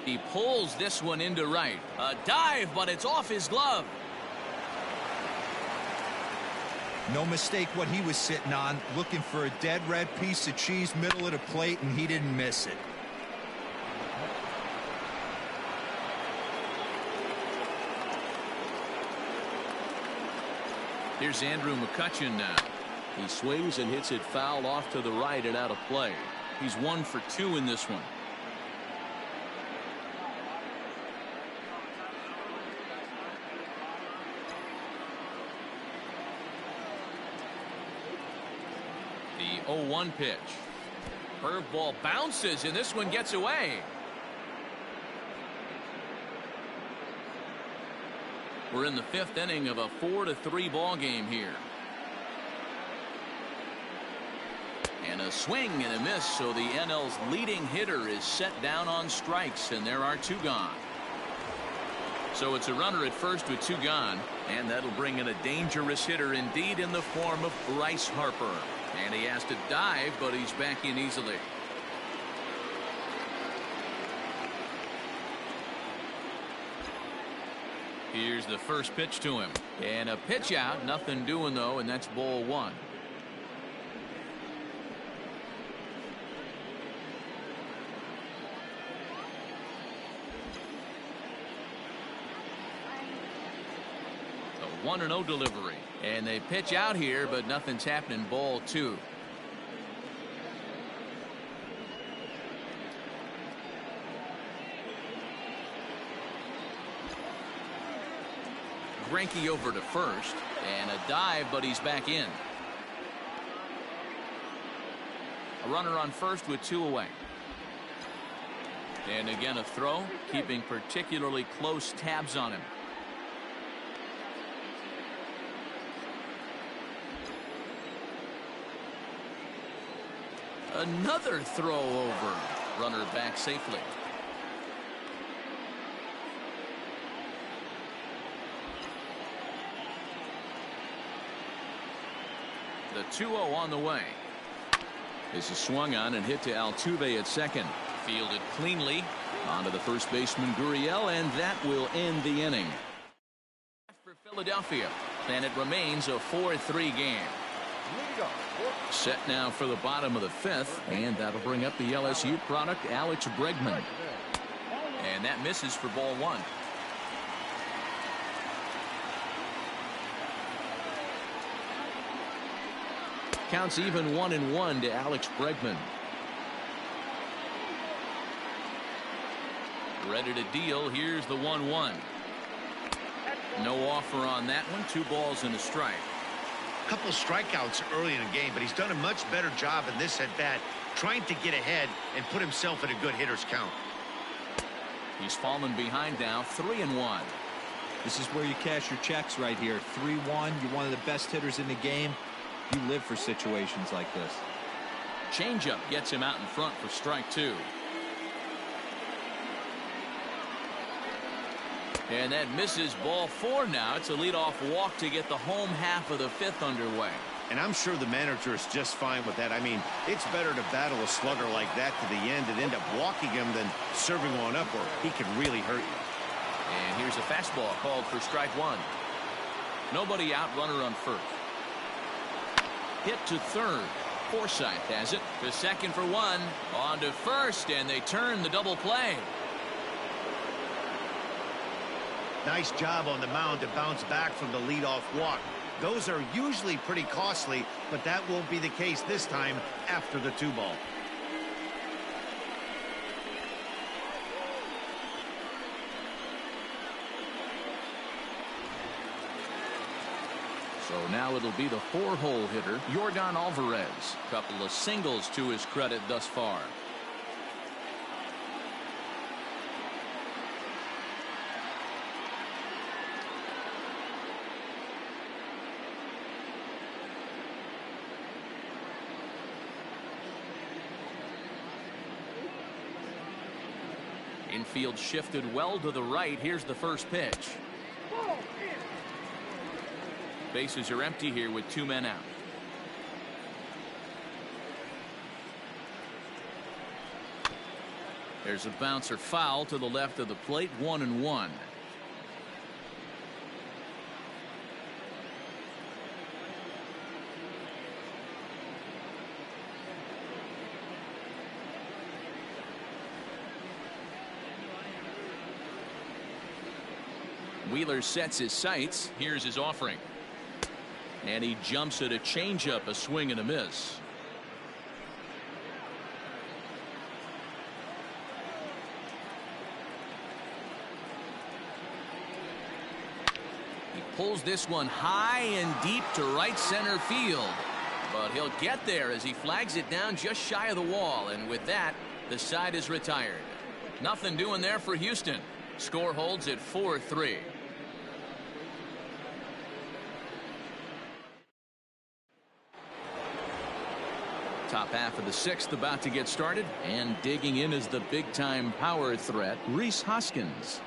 He pulls this one into right. A dive, but it's off his glove. No mistake what he was sitting on, looking for a dead red piece of cheese middle of the plate, and he didn't miss it. Here's Andrew McCutchen now. He swings and hits it foul off to the right and out of play. He's 1 for 2 in this one. The 0-1 pitch. Curveball bounces, and this one gets away. We're in the 5th inning of a 4-3 ball game here. And a swing and a miss, so the NL's leading hitter is set down on strikes, and there are 2 gone. So it's a runner at first with 2 gone, and that'll bring in a dangerous hitter indeed in the form of Bryce Harper. And he has to dive, but he's back in easily. Here's the first pitch to him. And a pitch out. Nothing doing, though, and that's ball 1. A 1-0 delivery. And they pitch out here, but nothing's happening. Ball 2. Greinke over to first, and a dive, but he's back in. A runner on first with 2 away. And again a throw, keeping particularly close tabs on him. Another throw over. Runner back safely. The 2-0 on the way. This is swung on and hit to Altuve at second. Fielded cleanly onto the first baseman Gurriel, and that will end the inning. For Philadelphia, and it remains a 4-3 game. Set now for the bottom of the 5th, and that'll bring up the LSU product, Alex Bregman. And that misses for ball 1. Counts even 1-1 to Alex Bregman. Ready to deal. Here's the 1-1. No offer on that one. 2 balls and a strike. A couple strikeouts early in the game, but he's done a much better job in this at bat, trying to get ahead and put himself in a good hitter's count. He's fallen behind now. 3-1. This is where you cash your checks right here. 3-1. You're one of the best hitters in the game. You live for situations like this. Changeup gets him out in front for strike 2. And that misses ball 4 now. It's a leadoff walk to get the home half of the 5th underway. And I'm sure the manager is just fine with that. I mean, it's better to battle a slugger like that to the end and end up walking him than serving one up where he can really hurt you. And here's a fastball called for strike 1. Nobody out, runner on first. Hit to third. Forsythe has it to second for 1. On to first, and they turn the double play. Nice job on the mound to bounce back from the leadoff walk. Those are usually pretty costly, but that won't be the case this time after the 2-ball. So now it'll be the 4-hole hitter, Yordan Alvarez. Couple of singles to his credit thus far. Infield shifted well to the right. Here's the first pitch. Bases are empty here with 2 men out. There's a bouncer foul to the left of the plate. 1-1. Wheeler sets his sights. Here's his offering. And he jumps at a changeup, a swing and a miss. He pulls this one high and deep to right center field. But he'll get there as he flags it down just shy of the wall. And with that, the side is retired. Nothing doing there for Houston. Score holds at 4-3. Top half of the 6th about to get started, and digging in is the big-time power threat, Rhys Hoskins.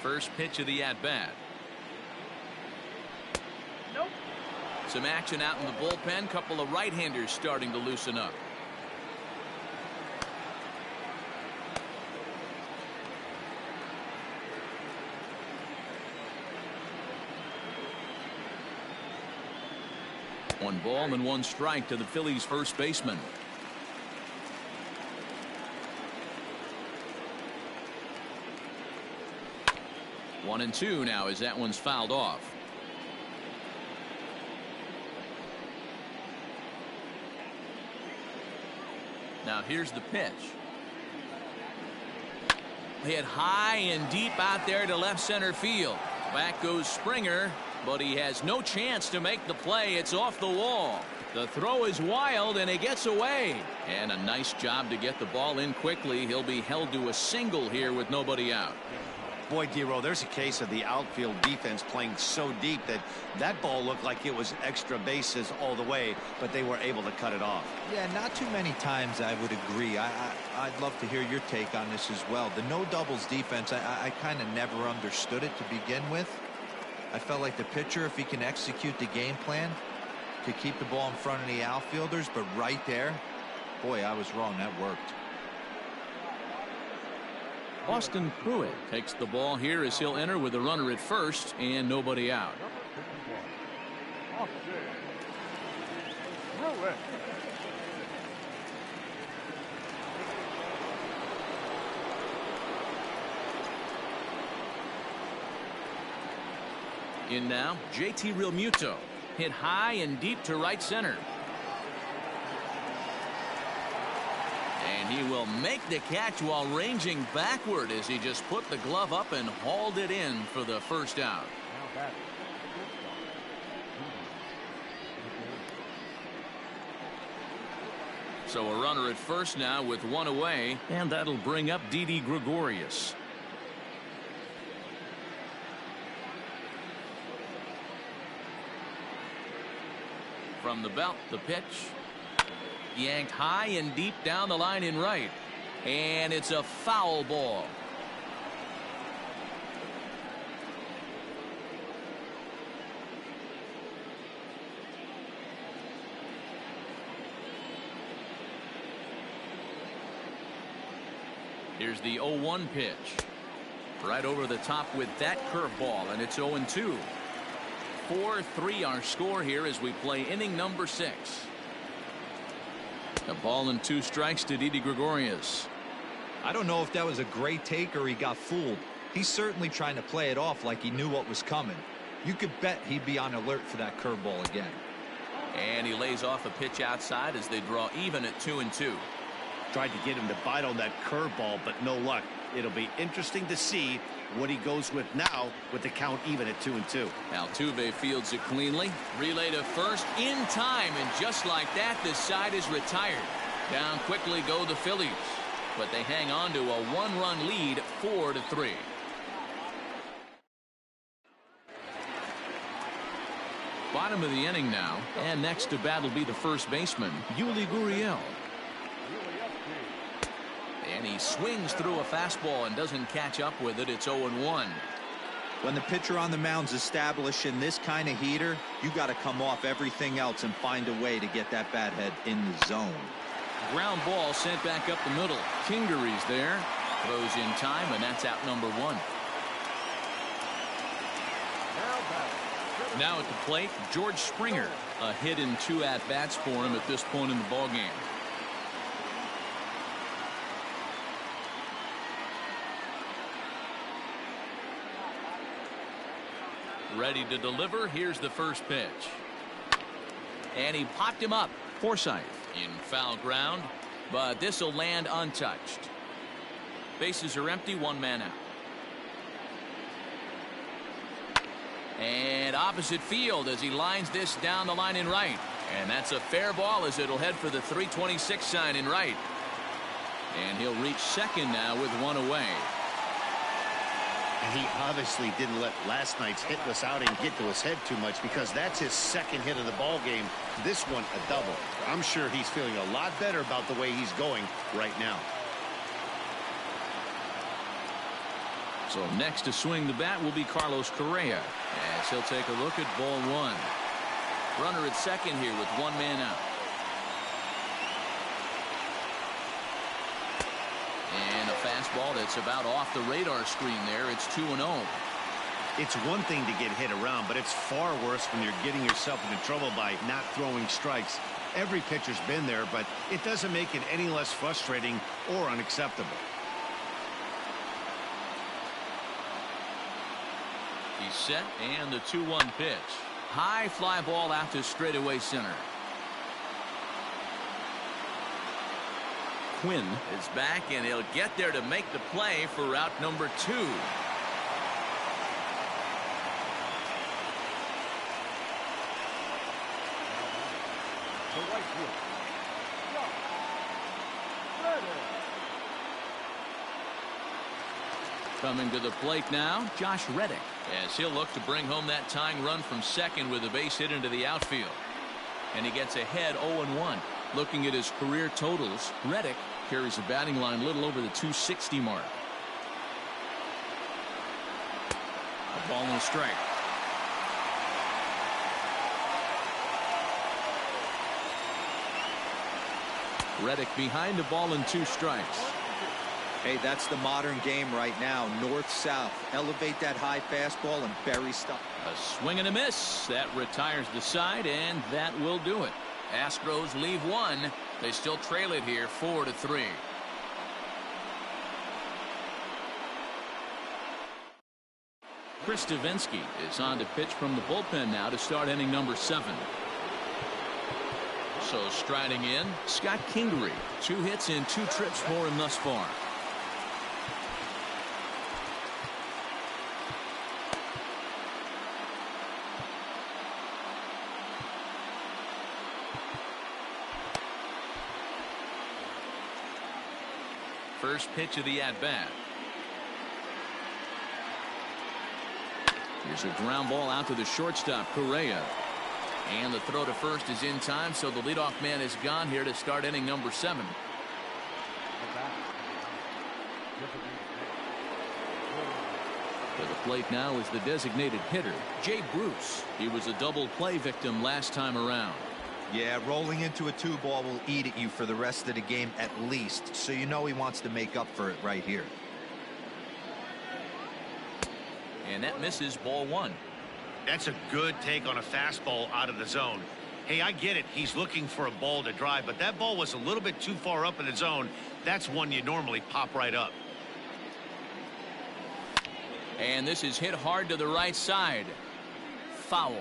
First pitch of the at-bat. Nope. Some action out in the bullpen. Couple of right-handers starting to loosen up. One ball and 1 strike to the Phillies first baseman. One and 2 now as that one's fouled off. Now here's the pitch. Hit high and deep out there to left center field. Back goes Springer, but he has no chance to make the play. It's off the wall. The throw is wild and it gets away. And a nice job to get the ball in quickly. He'll be held to a single here with nobody out. Boy, D-Row, there's a case of the outfield defense playing so deep that ball looked like it was extra bases all the way, but they were able to cut it off. Yeah, not too many times I would agree. I'd love to hear your take on this as well. The no doubles defense, I kind of never understood it to begin with. I felt like the pitcher, if he can execute the game plan, could keep the ball in front of the outfielders, but right there, boy, I was wrong. That worked. Austin Pruitt takes the ball here as he'll enter with a runner at first and nobody out. In now, JT Realmuto. Hit high and deep to right center. And he will make the catch while ranging backward as he just put the glove up and hauled it in for the first out. So a runner at first now with 1 away, and that'll bring up Didi Gregorius. From the belt, the pitch. Yanked high and deep down the line in right. And it's a foul ball. Here's the 0-1 pitch. Right over the top with that curveball, and it's 0-2. 4-3 our score here as we play inning number 6. A ball and 2 strikes to Didi Gregorius. I don't know if that was a great take or he got fooled. He's certainly trying to play it off like he knew what was coming. You could bet he'd be on alert for that curveball again. And he lays off a pitch outside as they draw even at 2-2. Tried to get him to bite on that curveball, but no luck. It'll be interesting to see what he goes with now with the count even at 2-2. Altuve fields it cleanly. Relay to first in time, and just like that, this side is retired. Down quickly go the Phillies, but they hang on to a 1-run lead, 4-3. Bottom of the inning now, and next to bat will be the first baseman, Yuli Gurriel. And he swings through a fastball and doesn't catch up with it. It's 0-1. When the pitcher on the mound's establishing this kind of heater, you got to come off everything else and find a way to get that bat head in the zone. Ground ball sent back up the middle. Kingery's there. Throws in time, and that's out number 1. Now at the plate, George Springer. A hit in 2 at-bats for him at this point in the ballgame. Ready to deliver. Here's the first pitch. And he popped him up. Forsythe in foul ground, but this will land untouched. Bases are empty, 1 man out. And opposite field as he lines this down the line in right. And that's a fair ball as it'll head for the 326 sign in right. And he'll reach second now with 1 away. And he obviously didn't let last night's hitless outing get to his head too much, because that's his second hit of the ball game. This one a double. I'm sure he's feeling a lot better about the way he's going right now. So next to swing the bat will be Carlos Correa, as he'll take a look at ball 1. Runner at second here with 1 man out. And a fastball that's about off the radar screen there. It's 2-0. It's one thing to get hit around, but it's far worse when you're getting yourself into trouble by not throwing strikes. Every pitcher's been there, but it doesn't make it any less frustrating or unacceptable. He's set, and the 2-1 pitch. High fly ball out to straightaway center. Quinn is back, and he'll get there to make the play for route number 2. Coming to the plate now, Josh Reddick, as he'll look to bring home that tying run from second with a base hit into the outfield. And he gets ahead 0-1. Looking at his career totals, Reddick carries a batting line a little over the 260 mark. A ball and a strike. Reddick behind the ball and 2 strikes. Hey, that's the modern game right now. North-south. Elevate that high fastball and bury stuff. A swing and a miss. That retires the side, and that will do it. Astros leave 1. They still trail it here 4-3. Chris Davinsky is on to pitch from the bullpen now to start inning number 7. So striding in, Scott Kingery. 2 hits in 2 trips for him thus far. First pitch of the at-bat. Here's a ground ball out to the shortstop, Correa. And the throw to first is in time, so the leadoff man is gone here to start inning number 7. To the plate now is the designated hitter, Jay Bruce. He was a double play victim last time around. Yeah, rolling into a 2-ball will eat at you for the rest of the game at least, so you know he wants to make up for it right here. And that misses, ball 1. That's a good take on a fastball out of the zone. Hey, I get it. He's looking for a ball to drive, but that ball was a little bit too far up in the zone. That's one you normally pop right up. And this is hit hard to the right side. Foul.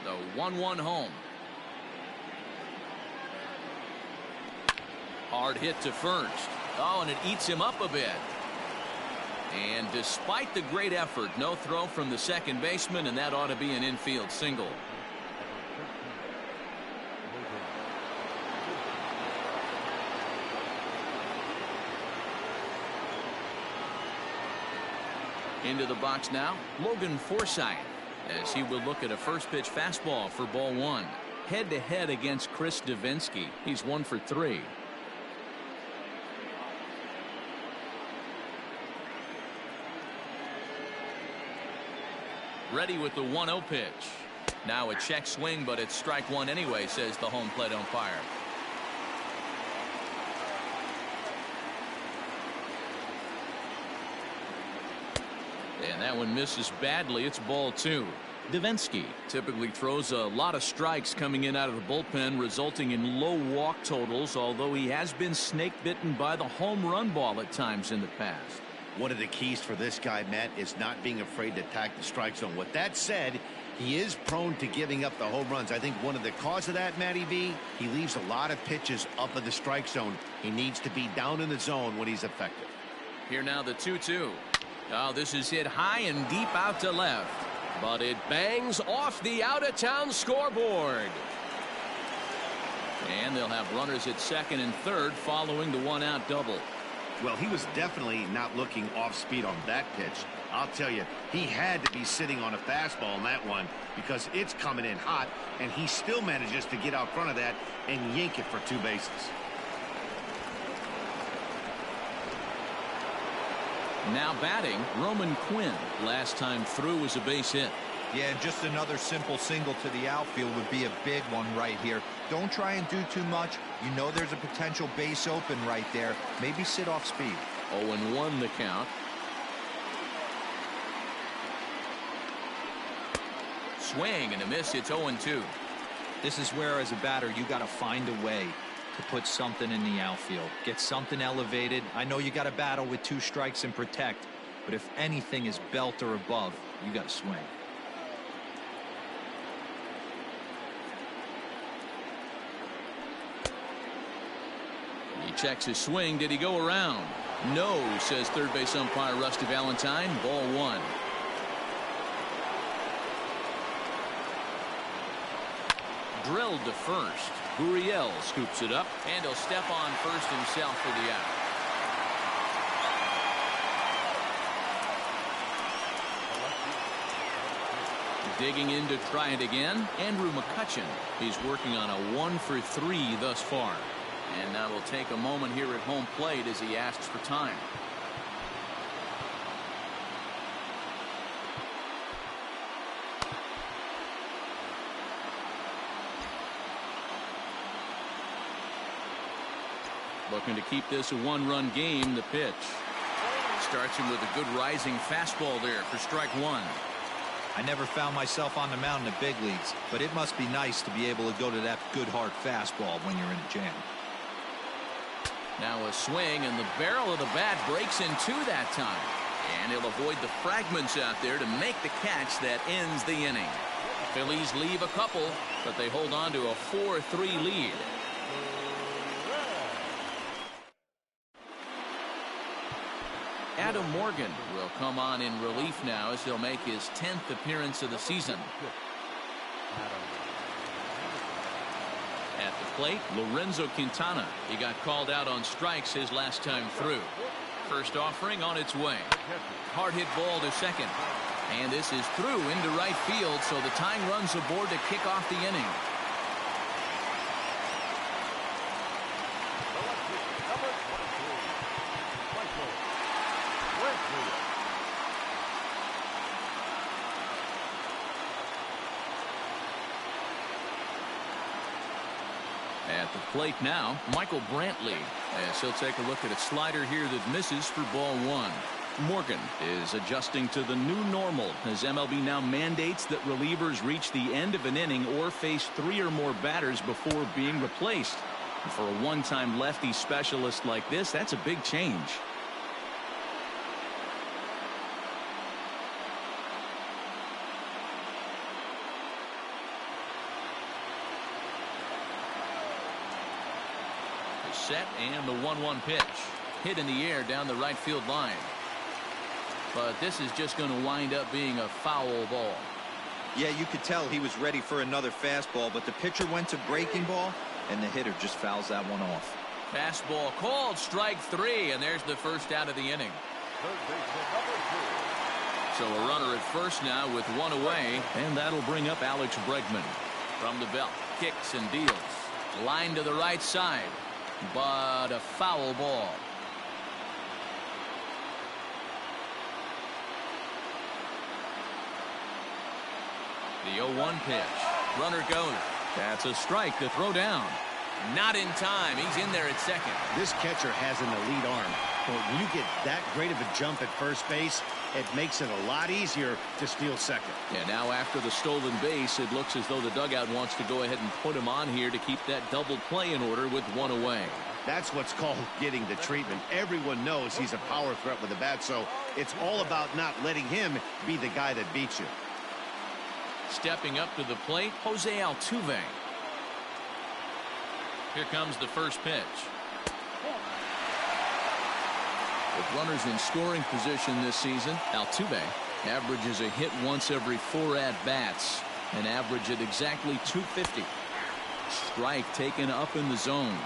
The 1-1 home. Hard hit to first. Oh, and it eats him up a bit. And despite the great effort, no throw from the second baseman, and that ought to be an infield single. Into the box now, Logan Forsythe, as he will look at a first pitch fastball for ball 1. Head to head against Chris Bilskie. He's 1 for 3. Ready with the 1-0 pitch. Now a check swing, but it's strike 1 anyway, says the home plate umpire. And that one misses badly. It's ball 2. Bilskie typically throws a lot of strikes coming in out of the bullpen, resulting in low walk totals, although he has been snake bitten by the home run ball at times in the past. One of the keys for this guy, Matt, is not being afraid to attack the strike zone. With that said, he is prone to giving up the home runs. I think one of the cause of that, Matty B, he leaves a lot of pitches up in the strike zone. He needs to be down in the zone when he's effective. Here now the 2-2. Oh, this is hit high and deep out to left, but it bangs off the out-of-town scoreboard. And they'll have runners at second and third following the 1-out double. Well, he was definitely not looking off speed on that pitch. I'll tell you, he had to be sitting on a fastball on that one because it's coming in hot, and he still manages to get out front of that and yank it for 2 bases. Now batting, Roman Quinn. Last time through was a base hit. Yeah, just another simple single to the outfield would be a big one right here. Don't try and do too much. You know there's a potential base open right there. Maybe sit off speed. 0-1 the count. Swing and a miss. It's 0-2. This is where, as a batter, you got to find a way to put something in the outfield. Get something elevated. I know you got to battle with 2 strikes and protect, but if anything is belt or above, you got to swing. He checks his swing. Did he go around? No, says third base umpire Rusty Valentine. Ball 1. Drilled to first. Gurriel scoops it up, and he'll step on first himself for the out. Digging in to try it again, Andrew McCutchen. He's working on a 1 for 3 thus far. And now we'll take a moment here at home plate as he asks for time. Looking to keep this a 1-run game. The pitch starts him with a good rising fastball there for strike 1. I never found myself on the mound in the big leagues, but it must be nice to be able to go to that good hard fastball when you're in a jam. Now a swing, and the barrel of the bat breaks in 2 that time. And he'll avoid the fragments out there to make the catch that ends the inning. Phillies leave a couple, but they hold on to a 4-3 lead. Adam Morgan will come on in relief now as he'll make his 10th appearance of the season. At the plate, Lorenzo Quintana. He got called out on strikes his last time through. First offering on its way. Hard hit ball to second. And this is through into right field, so the tying runs aboard to kick off the inning. At the plate now, Michael Brantley, as he'll take a look at a slider here that misses for ball one. Morgan is adjusting to the new normal as MLB now mandates that relievers reach the end of an inning or face 3 or more batters before being replaced. And for a one-time lefty specialist like this, that's a big change. Set and the 1-1 pitch hit in the air down the right field line, but this is just going to wind up being a foul ball. Yeah, you could tell he was ready for another fastball, but the pitcher went to breaking ball and the hitter just fouls that one off. Fastball called, strike 3, and there's the first out of the inning. So a runner at first now with 1 away, and that'll bring up Alex Bregman from the belt. Kicks and deals, line to the right side, but a foul ball. The 0-1 pitch. Runner goes. That's a strike to throw down. Not in time. He's in there at second. This catcher has an elite arm. But when you get that great of a jump at first base, it makes it a lot easier to steal second. Yeah, now after the stolen base, it looks as though the dugout wants to go ahead and put him on here to keep that double play in order with 1 away. That's what's called getting the treatment. Everyone knows he's a power threat with a bat, so it's all about not letting him be the guy that beats you. Stepping up to the plate, Jose Altuve. Here comes the first pitch. With runners in scoring position this season, Altuve averages a hit once every 4 at-bats, an average at exactly 250. Strike taken up in the zone.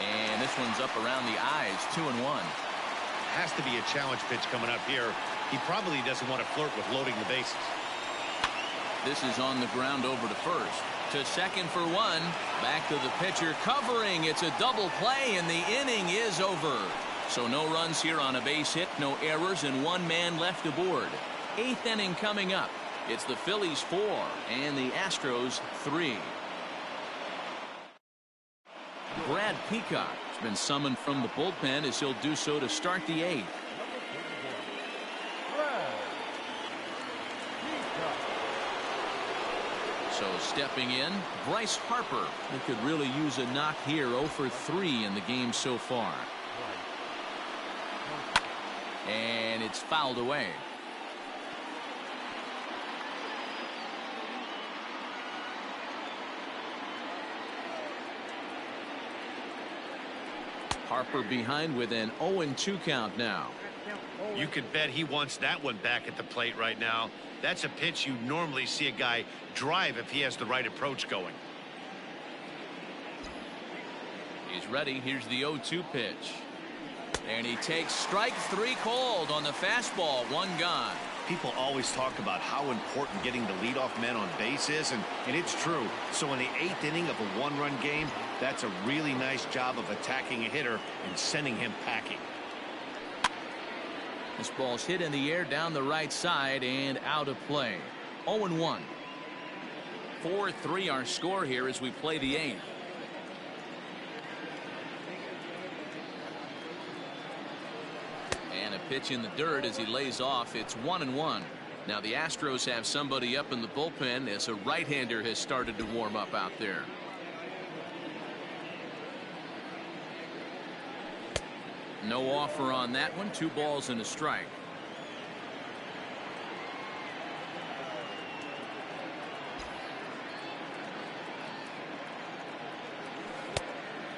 And this one's up around the eyes, 2-1. Has to be a challenge pitch coming up here. He probably doesn't want to flirt with loading the bases. This is on the ground over to first. To second for 1. Back to the pitcher covering. It's a double play and the inning is over. So no runs here on a base hit, no errors, and 1 man left aboard. 8th inning coming up. It's the Phillies 4 and the Astros 3. Brad Peacock has been summoned from the bullpen as he'll do so to start the 8th. So stepping in, Bryce Harper, who could really use a knock here. 0 for 3 in the game so far. And it's fouled away. Harper behind with an 0-2 count now. You could bet he wants that one back at the plate right now. That's a pitch you normally see a guy drive if he has the right approach going. He's ready. Here's the 0-2 pitch. And he takes strike 3 called on the fastball. 1 gone. People always talk about how important getting the leadoff man on base is, and it's true. So in the 8th inning of a 1-run game, that's a really nice job of attacking a hitter and sending him packing. This ball's hit in the air down the right side and out of play. 0-1. 4-3 our score here as we play the 8th. And a pitch in the dirt as he lays off. It's 1-1. Now the Astros have somebody up in the bullpen as a right-hander has started to warm up out there. No offer on that one. 2 balls and a strike.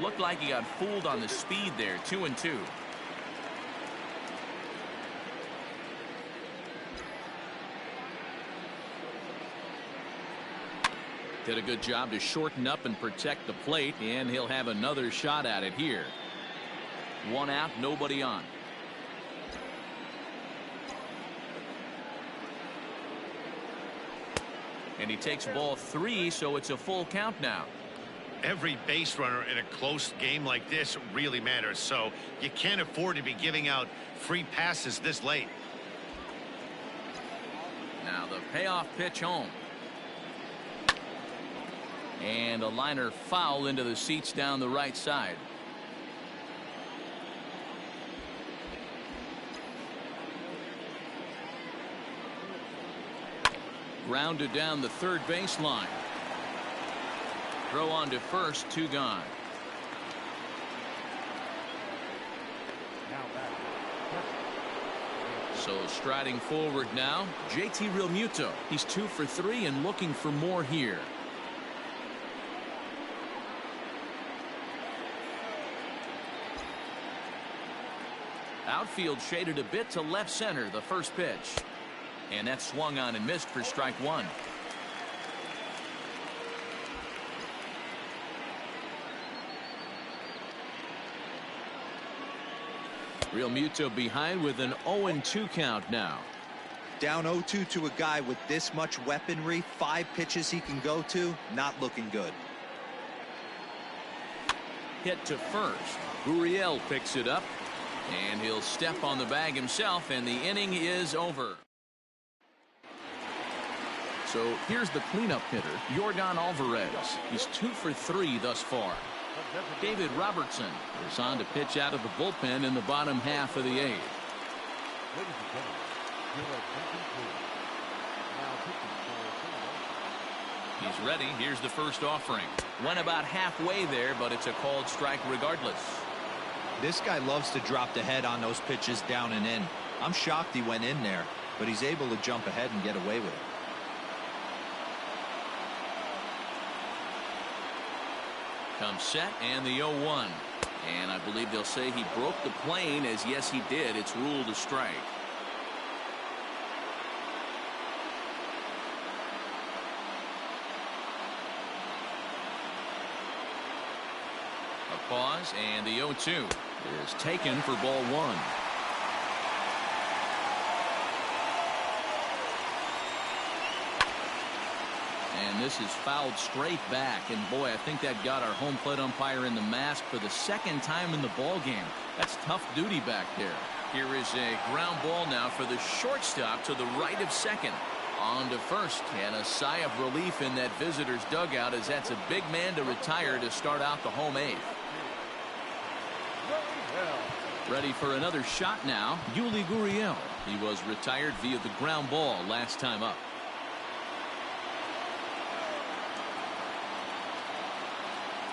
Looked like he got fooled on the speed there. 2-2. Did a good job to shorten up and protect the plate, and he'll have another shot at it here. 1 out, nobody on. And he takes ball 3, so it's a full count now. Every base runner in a close game like this really matters, so you can't afford to be giving out free passes this late. Now the payoff pitch home. And a liner foul into the seats down the right side. Grounded down the third baseline. Throw on to first, 2 gone. So striding forward now, JT Realmuto. He's 2 for 3 and looking for more here. Outfield shaded a bit to left center, the first pitch. And that swung on and missed for strike 1. Realmuto behind with an 0-2 count now. Down 0-2 to a guy with this much weaponry, 5 pitches he can go to, not looking good. Hit to first. Gurriel picks it up, and he'll step on the bag himself, and the inning is over. So here's the cleanup hitter, Yordan Alvarez. He's 2 for 3 thus far. David Robertson is on to pitch out of the bullpen in the bottom half of the 8th. He's ready. Here's the first offering. Went about halfway there, but it's a called strike regardless. This guy loves to drop the head on those pitches down and in. I'm shocked he went in there, but he's able to jump ahead and get away with it. Comes set and the 0-1. And I believe they'll say he broke the plane, as yes he did. It's ruled a strike. A pause and the 0-2 is taken for ball 1. And this is fouled straight back, and boy, I think that got our home plate umpire in the mask for the second time in the ball game. That's tough duty back there. Here is a ground ball now for the shortstop to the right of second. On to first, and a sigh of relief in that visitor's dugout, as that's a big man to retire to start out the home 8th. Ready for another shot now, Yuli Gurriel. He was retired via the ground ball last time up.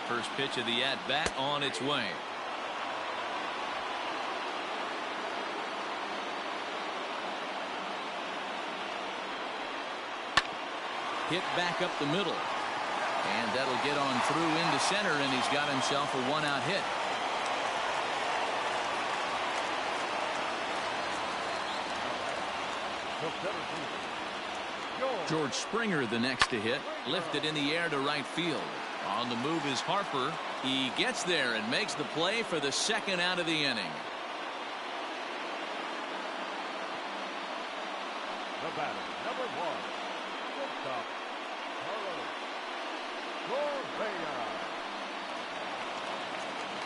First pitch of the at-bat on its way. Hit back up the middle. And that'll get on through into center, and he's got himself a 1-out hit. George Springer the next to hit. Lifted in the air to right field. On the move is Harper. He gets there and makes the play for the 2nd out of the inning. The batter, number 1, shortstop, Correa.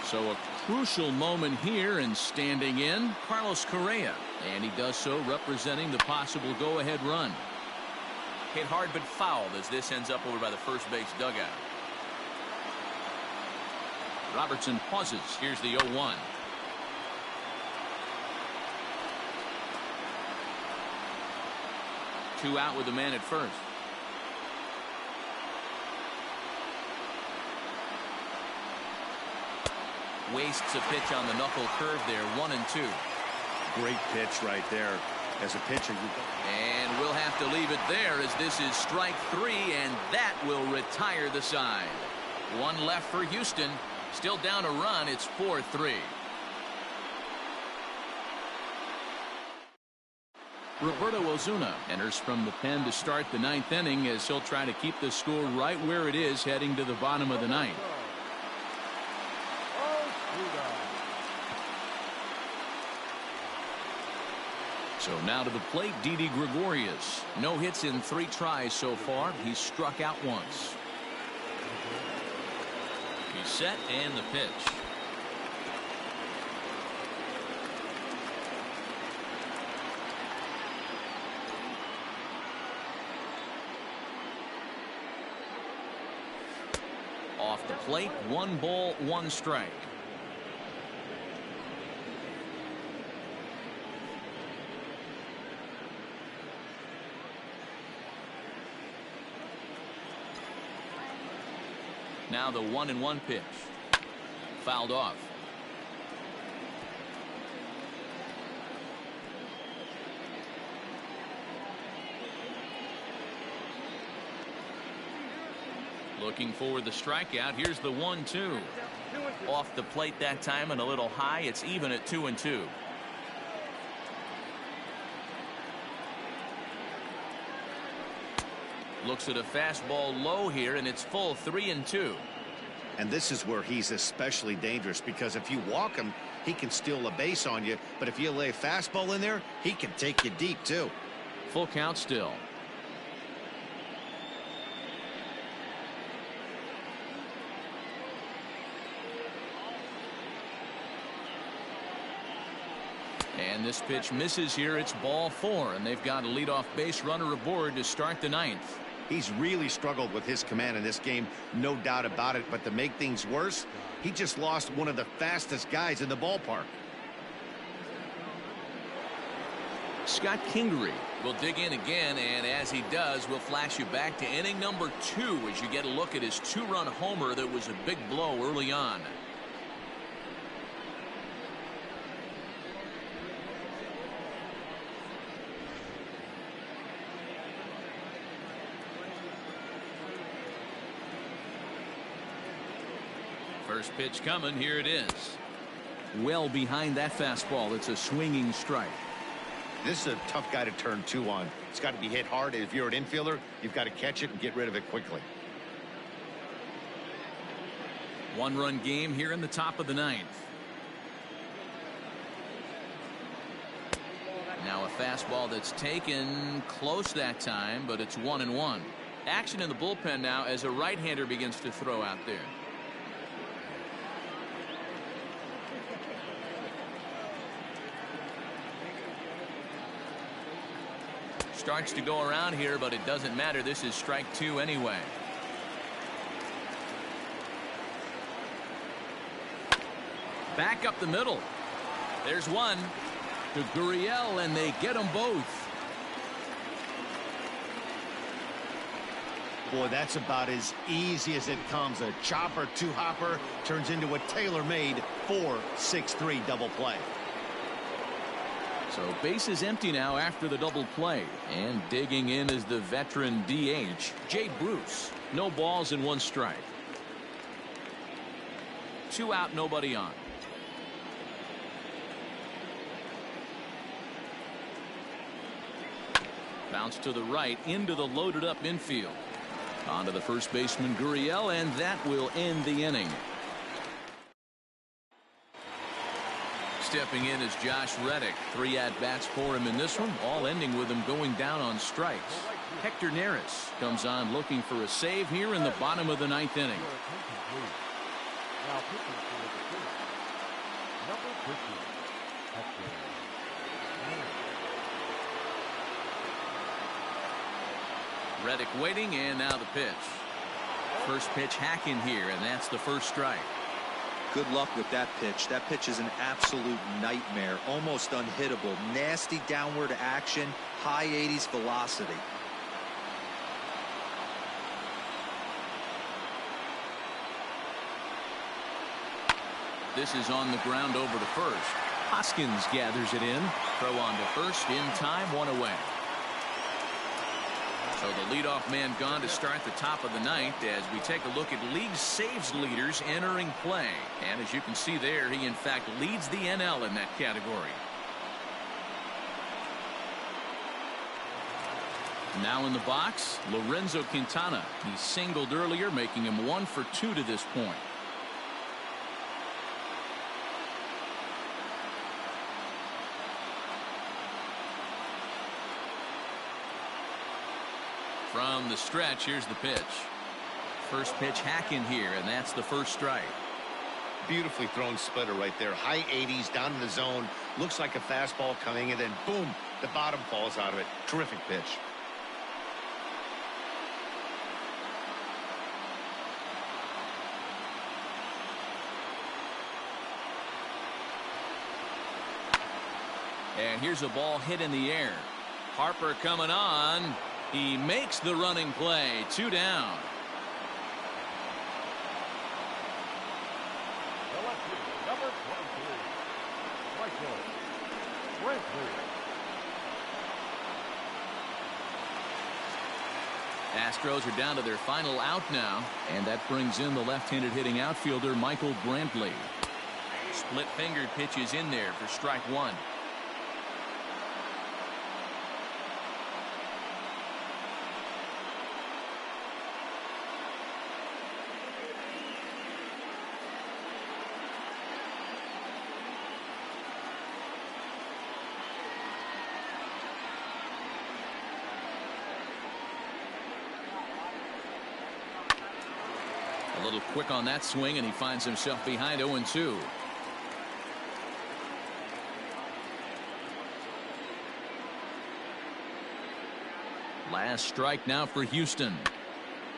So a crucial moment here, and standing in, Carlos Correa. And he does so representing the possible go-ahead run. Hit hard but fouled as this ends up over by the first base dugout. Robertson pauses. Here's the 0-1. Two out with the man at first. Wastes a pitch on the knuckle curve there. 1-2. Great pitch right there. As a pitcher, and we'll have to leave it there, as this is strike 3, and that will retire the side. 1 left for Houston. Still down a run. It's 4-3. Roberto Ozuna enters from the pen to start the ninth inning as he'll try to keep the score right where it is heading to the bottom of the ninth. So now to the plate, Didi Gregorius. No hits in 3 tries so far. He's struck out once. He's set and the pitch. Off the plate, 1 ball, 1 strike. Now the 1-1 pitch. Fouled off. Looking for the strikeout. Here's the 1-2. Off the plate that time and a little high. It's even at 2-2. Looks at a fastball low here, and it's full 3-2. And this is where he's especially dangerous, because if you walk him, he can steal a base on you. But if you lay a fastball in there, he can take you deep too. Full count still. And this pitch misses here. It's ball 4, and they've got a leadoff base runner aboard to start the ninth. He's really struggled with his command in this game, no doubt about it. But to make things worse, he just lost one of the fastest guys in the ballpark. Scott Kingery will dig in again, and as he does, we'll flash you back to inning number 2 as you get a look at his 2-run homer that was a big blow early on. First pitch coming. Here it is. Well behind that fastball. It's a swinging strike. This is a tough guy to turn 2 on. It's got to be hit hard. If you're an infielder, you've got to catch it and get rid of it quickly. 1-run game here in the top of the ninth. Now a fastball that's taken close that time, but it's 1-1. Action in the bullpen now as a right-hander begins to throw out there. Starts to go around here, but it doesn't matter. This is strike 2 anyway. Back up the middle. There's one to Gurriel, and they get them both. Boy, that's about as easy as it comes. A chopper 2-hopper turns into a tailor-made 4-6-3 double play. So base is empty now after the double play, and digging in is the veteran DH Jay Bruce. No balls and 1 strike. 2 out, nobody on. Bounce to the right into the loaded up infield. On to the first baseman Gurriel, and that will end the inning. Stepping in is Josh Reddick. 3 at-bats for him in this one, all ending with him going down on strikes. Hector Neris comes on looking for a save here in the bottom of the 9th inning. Now pitching for the Phillies, number 15, Hector. Reddick waiting, and now the pitch. First pitch hacking here, and that's the first strike. Good luck with that pitch. That pitch is an absolute nightmare, almost unhittable. Nasty downward action, high 80s velocity. This is on the ground over to first. Hoskins gathers it in. Throw on to first in time, 1 away. So the leadoff man gone to start the top of the 9th as we take a look at league saves leaders entering play. And as you can see there, he in fact leads the NL in that category. Now in the box, Lorenzo Quintana. He singled earlier, making him 1 for 2 to this point. From the stretch, here's the pitch. First pitch hack in here, and that's the first strike. Beautifully thrown splitter right there. High 80s down in the zone. Looks like a fastball coming, and then boom, the bottom falls out of it. Terrific pitch. And here's a ball hit in the air. Harper coming on. He makes the running play. 2 down. Number 23. Michael Brantley. Astros are down to their final out now, and that brings in the left-handed hitting outfielder Michael Brantley. Split-fingered pitches in there for strike 1. A little quick on that swing, and he finds himself behind 0-2. Last strike now for Houston.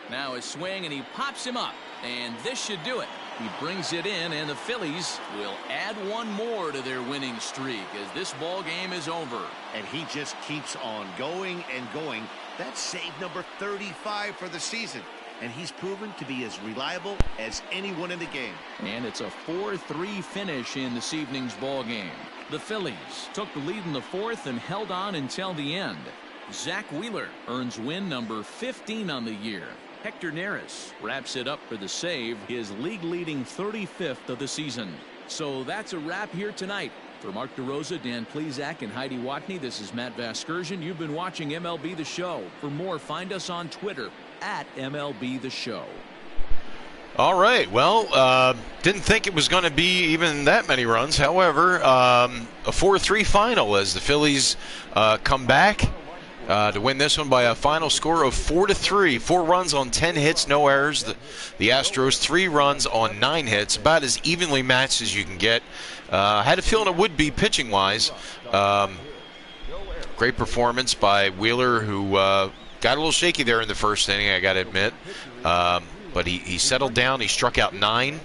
Now his swing, and he pops him up, and this should do it. He brings it in, and the Phillies will add 1 more to their winning streak as this ball game is over. And he just keeps on going and going. That's save number 35 for the season. And he's proven to be as reliable as anyone in the game. And it's a 4-3 finish in this evening's ball game. The Phillies took the lead in the 4th and held on until the end. Zach Wheeler earns win number 15 on the year. Hector Neris wraps it up for the save, his league-leading 35th of the season. So that's a wrap here tonight. For Mark DeRosa, Dan Plesac, and Heidi Watney, this is Matt Vasgersian. You've been watching MLB The Show. For more, find us on Twitter @MLB The Show. All right. Well, didn't think it was going to be even that many runs. However, a 4-3 final as the Phillies come back to win this one by a final score of 4-3. 4 runs on 10 hits, no errors. The Astros 3 runs on 9 hits, about as evenly matched as you can get. Had a feeling it would be pitching-wise. Great performance by Wheeler, who got a little shaky there in the first inning, I got to admit. But he settled down. He struck out 9.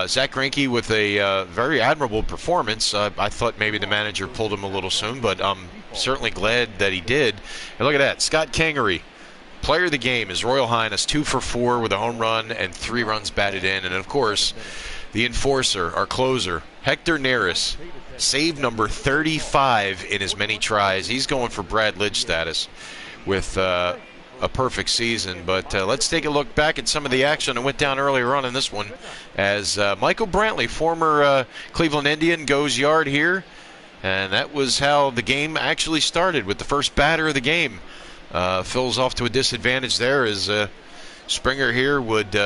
Zach Greinke with a very admirable performance. I thought maybe the manager pulled him a little soon, but I'm certainly glad that he did. And look at that. Scott Kingery, player of the game, His Royal Highness, 2 for 4 with a home run and 3 runs batted in. And, of course, the enforcer, our closer, Hector Neris, save number 35 in as many tries. He's going for Brad Lidge status with a perfect season. But let's take a look back at some of the action that went down earlier on in this one as Michael Brantley, former Cleveland Indian, goes yard here. And that was how the game actually started, with the first batter of the game. Phil's off to a disadvantage there as Springer here would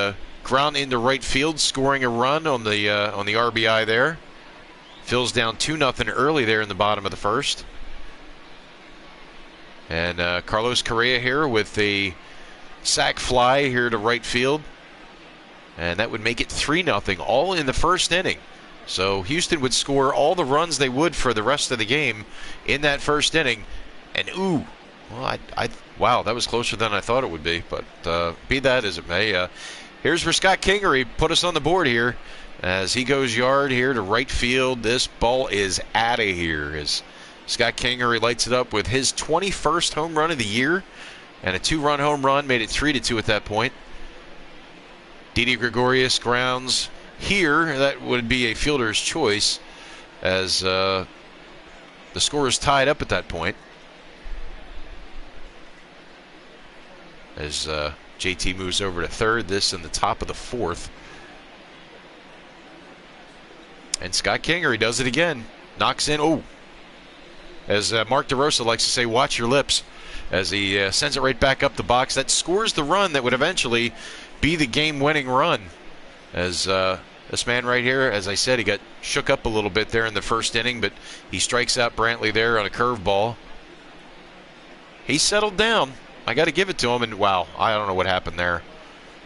ground into right field, scoring a run on the RBI there. Phil's down 2-0 early there in the bottom of the first. And Carlos Correa here with a sac fly here to right field. And that would make it 3-0, all in the first inning. So Houston would score all the runs they would for the rest of the game in that first inning. And ooh, well, wow, that was closer than I thought it would be. But be that as it may, here's where Scott Kingery put us on the board here as he goes yard here to right field. This ball is out of here as Scott Kingery lights it up with his 21st home run of the year, and a 2-run home run made it 3-2 at that point. Didi Gregorius grounds here. That would be a fielder's choice as the score is tied up at that point. As JT moves over to third, this in the top of the 4th. And Scott Kingery does it again. Knocks in. Oh, as Mark DeRosa likes to say, watch your lips. as he sends it right back up the box. That scores the run that would eventually be the game-winning run. As this man right here, as I said, he got shook up a little bit there in the first inning, but he strikes out Brantley there on a curveball. He settled down. I got to give it to him, and wow, I don't know what happened there.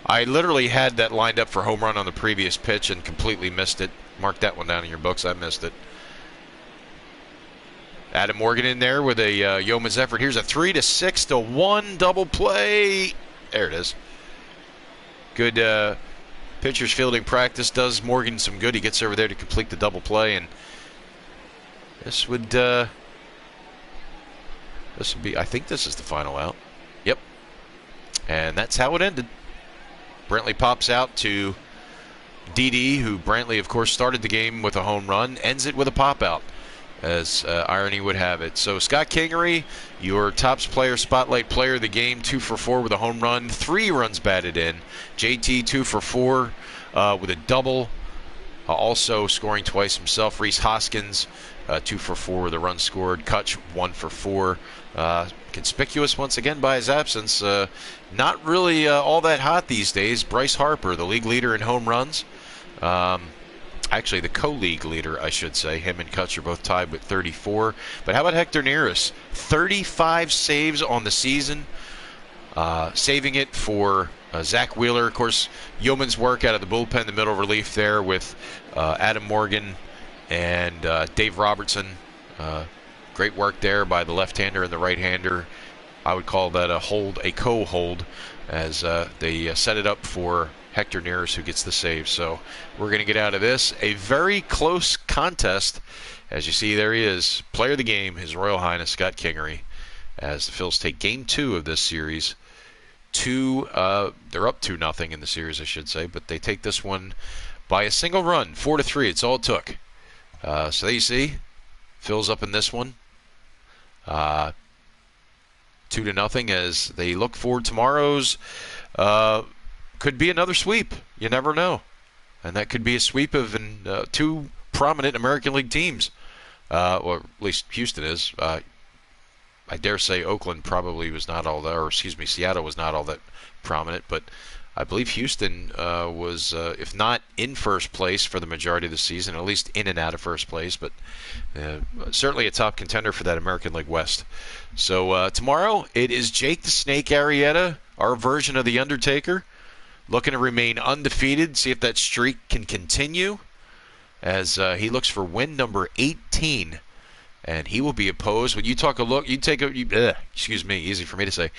I literally had that lined up for home run on the previous pitch and completely missed it. Mark that one down in your books. I missed it. Adam Morgan in there with a yeoman's effort. Here's a 3-6-1 double play. There it is. Good pitcher's fielding practice does Morgan some good. He gets over there to complete the double play, and this would be. I think this is the final out. Yep. And that's how it ended. Brantley pops out to Didi, who Brantley, of course, started the game with a home run, ends it with a pop-out, as irony would have it. So Scott Kingery, your Topps Player Spotlight Player of the game, 2 for 4 with a home run, 3 runs batted in. JT 2 for 4 with a double, also scoring twice himself. Rhys Hoskins 2 for 4 with a run scored. Kutch 1 for 4. Conspicuous once again by his absence. Not really all that hot these days. Bryce Harper, the league leader in home runs. Actually, the co-league leader, I should say. Him and Kutch are both tied with 34. But how about Hector Neris? 35 saves on the season. Saving it for Zach Wheeler. Of course, yeoman's work out of the bullpen, the middle relief there with Adam Morgan and Dave Robertson. Great work there by the left-hander and the right-hander. I would call that a co-hold, as they set it up for Hector Neris, who gets the save. So we're going to get out of this. A very close contest. As you see, there he is. Player of the game, His Royal Highness Scott Kingery, as the Phils take Game 2 of this series. They're up 2-0 in the series, I should say, but they take this one by a single run, 4-3. It's all it took. So there you see, Phils up in this one. 2-0 as they look for tomorrow's. Could be another sweep. You never know. And that could be a sweep of 2 prominent American League teams. Or at least Houston is. I dare say Oakland probably was not all that, or excuse me, Seattle was not all that prominent, but I believe Houston was, if not in first place for the majority of the season, at least in and out of first place, but certainly a top contender for that American League West. So tomorrow it is Jake the Snake Arrieta, our version of The Undertaker, looking to remain undefeated, see if that streak can continue, as he looks for win number 18. And he will be opposed. When you talk excuse me, easy for me to say.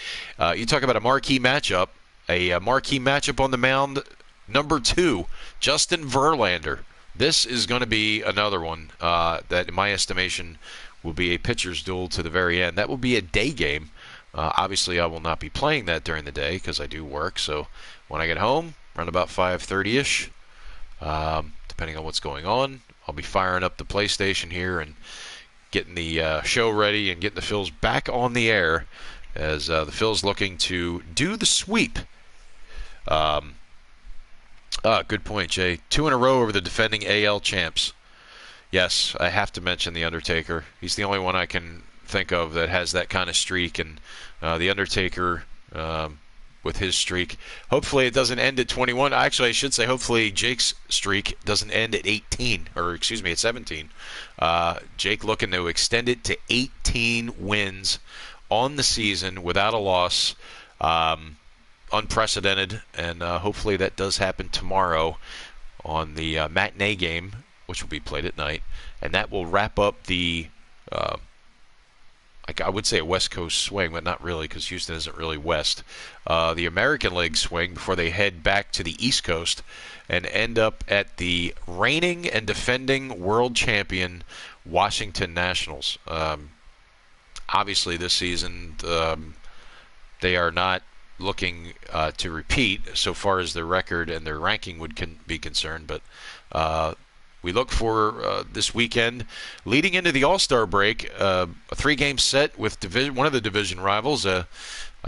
You talk about a marquee matchup on the mound. Number 2, Justin Verlander. This is going to be another one that, in my estimation, will be a pitcher's duel to the very end. That will be a day game. Obviously, I will not be playing that during the day because I do work. So when I get home, around about 5:30ish, depending on what's going on, I'll be firing up the PlayStation here and getting the show ready and getting the Phils back on the air, as the Phils looking to do the sweep. Good point, Jay. 2 in a row over the defending AL champs. Yes, I have to mention The Undertaker. He's the only one I can think of that has that kind of streak, and The Undertaker with his streak. Hopefully it doesn't end at 21. Actually, I should say hopefully Jake's streak doesn't end at 18, or excuse me, at 17. Jake looking to extend it to 18 wins on the season without a loss. Unprecedented, and hopefully that does happen tomorrow on the matinee game, which will be played at night, and that will wrap up the I would say a West Coast swing, but not really, because Houston isn't really west. The American League swing before they head back to the East Coast and end up at the reigning and defending world champion Washington Nationals. Obviously, this season they are not looking to repeat so far as their record and their ranking would be concerned, but we look for this weekend, leading into the All-Star break, a 3-game set with one of the division rivals, I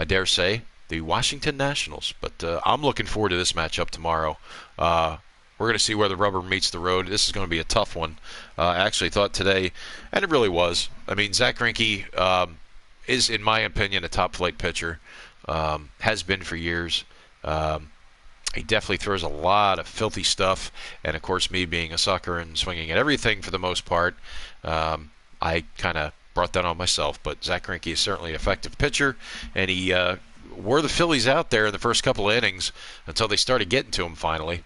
dare say, the Washington Nationals. But I'm looking forward to this matchup tomorrow. We're going to see where the rubber meets the road. This is going to be a tough one. I actually thought today, and it really was. I mean, Zach Greinke, is, in my opinion, a top-flight pitcher. Has been for years. He definitely throws a lot of filthy stuff, and of course, me being a sucker and swinging at everything for the most part, I kind of brought that on myself. But Zach Greinke is certainly an effective pitcher, and he wore the Phillies out there in the first couple of innings until they started getting to him finally.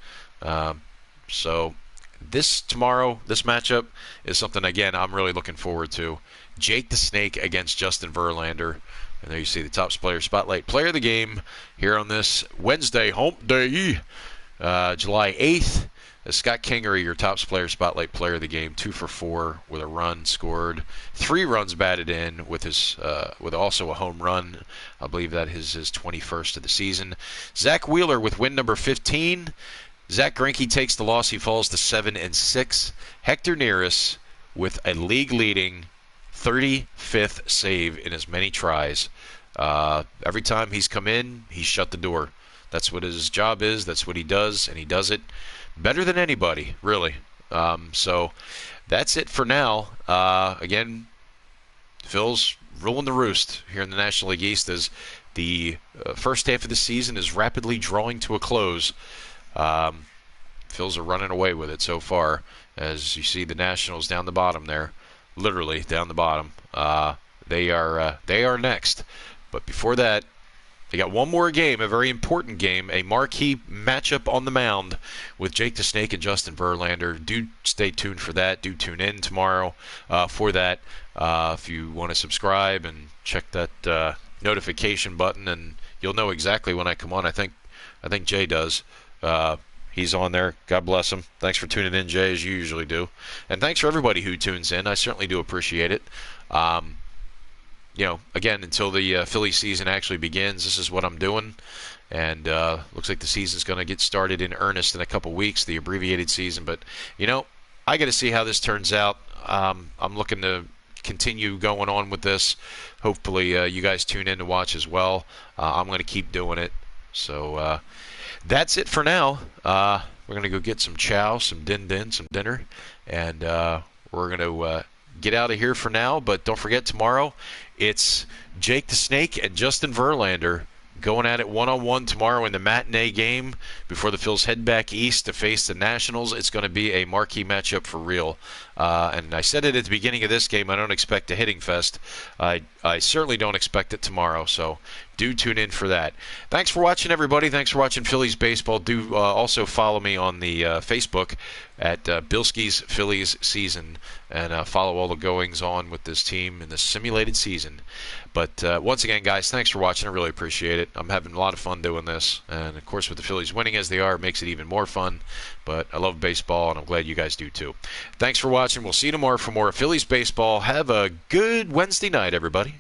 So this matchup is something, again, I'm really looking forward to. Jake the Snake against Justin Verlander. And there you see the Topps Player Spotlight Player of the Game here on this Wednesday, Hump Day, July 8th. Scott Kingery, your Topps Player Spotlight Player of the Game, 2 for 4 with a run scored, 3 runs batted in with his with also a home run. I believe that is his 21st of the season. Zach Wheeler with win number 15. Zach Greinke takes the loss. He falls to 7-6. Hector Neris with a league-leading 35th save in as many tries. Every time he's come in, he's shut the door. That's what his job is. That's what he does, and he does it better than anybody, really. So that's it for now. Again, Phil's ruling the roost here in the National League East as the first half of the season is rapidly drawing to a close. Phil's are running away with it so far, as you see the Nationals down the bottom there. Literally down the bottom. They are next. But before that, they got one more game, a very important game, a marquee matchup on the mound with Jake the Snake and Justin Verlander. Do stay tuned for that. Do tune in tomorrow for that. If you want to subscribe and check that notification button, and you'll know exactly when I come on. I think Jay does. He's on there. God bless him. Thanks for tuning in, Jay, as you usually do. And thanks for everybody who tunes in. I certainly do appreciate it. Again, until the Philly season actually begins, this is what I'm doing. And looks like the season's going to get started in earnest in a couple weeks, the abbreviated season. But, I got to see how this turns out. I'm looking to continue going on with this. Hopefully you guys tune in to watch as well. I'm going to keep doing it. So that's it for now. We're going to go get some chow, some din-din, some dinner. And we're going to get out of here for now. But don't forget, tomorrow it's Jake the Snake and Justin Verlander going at it one-on-one tomorrow in the matinee game before the Phils head back east to face the Nationals. It's going to be a marquee matchup for real. And I said it at the beginning of this game, I don't expect a hitting fest. I certainly don't expect it tomorrow, so do tune in for that. Thanks for watching, everybody. Thanks for watching Phillies baseball. Do also follow me on the Facebook at Bilskie's Phillies Season, and follow all the goings-on with this team in this simulated season. But once again, guys, thanks for watching. I really appreciate it. I'm having a lot of fun doing this. And, of course, with the Phillies winning as they are, it makes it even more fun. But I love baseball, and I'm glad you guys do too. Thanks for watching. We'll see you tomorrow for more Phillies baseball. Have a good Wednesday night, everybody.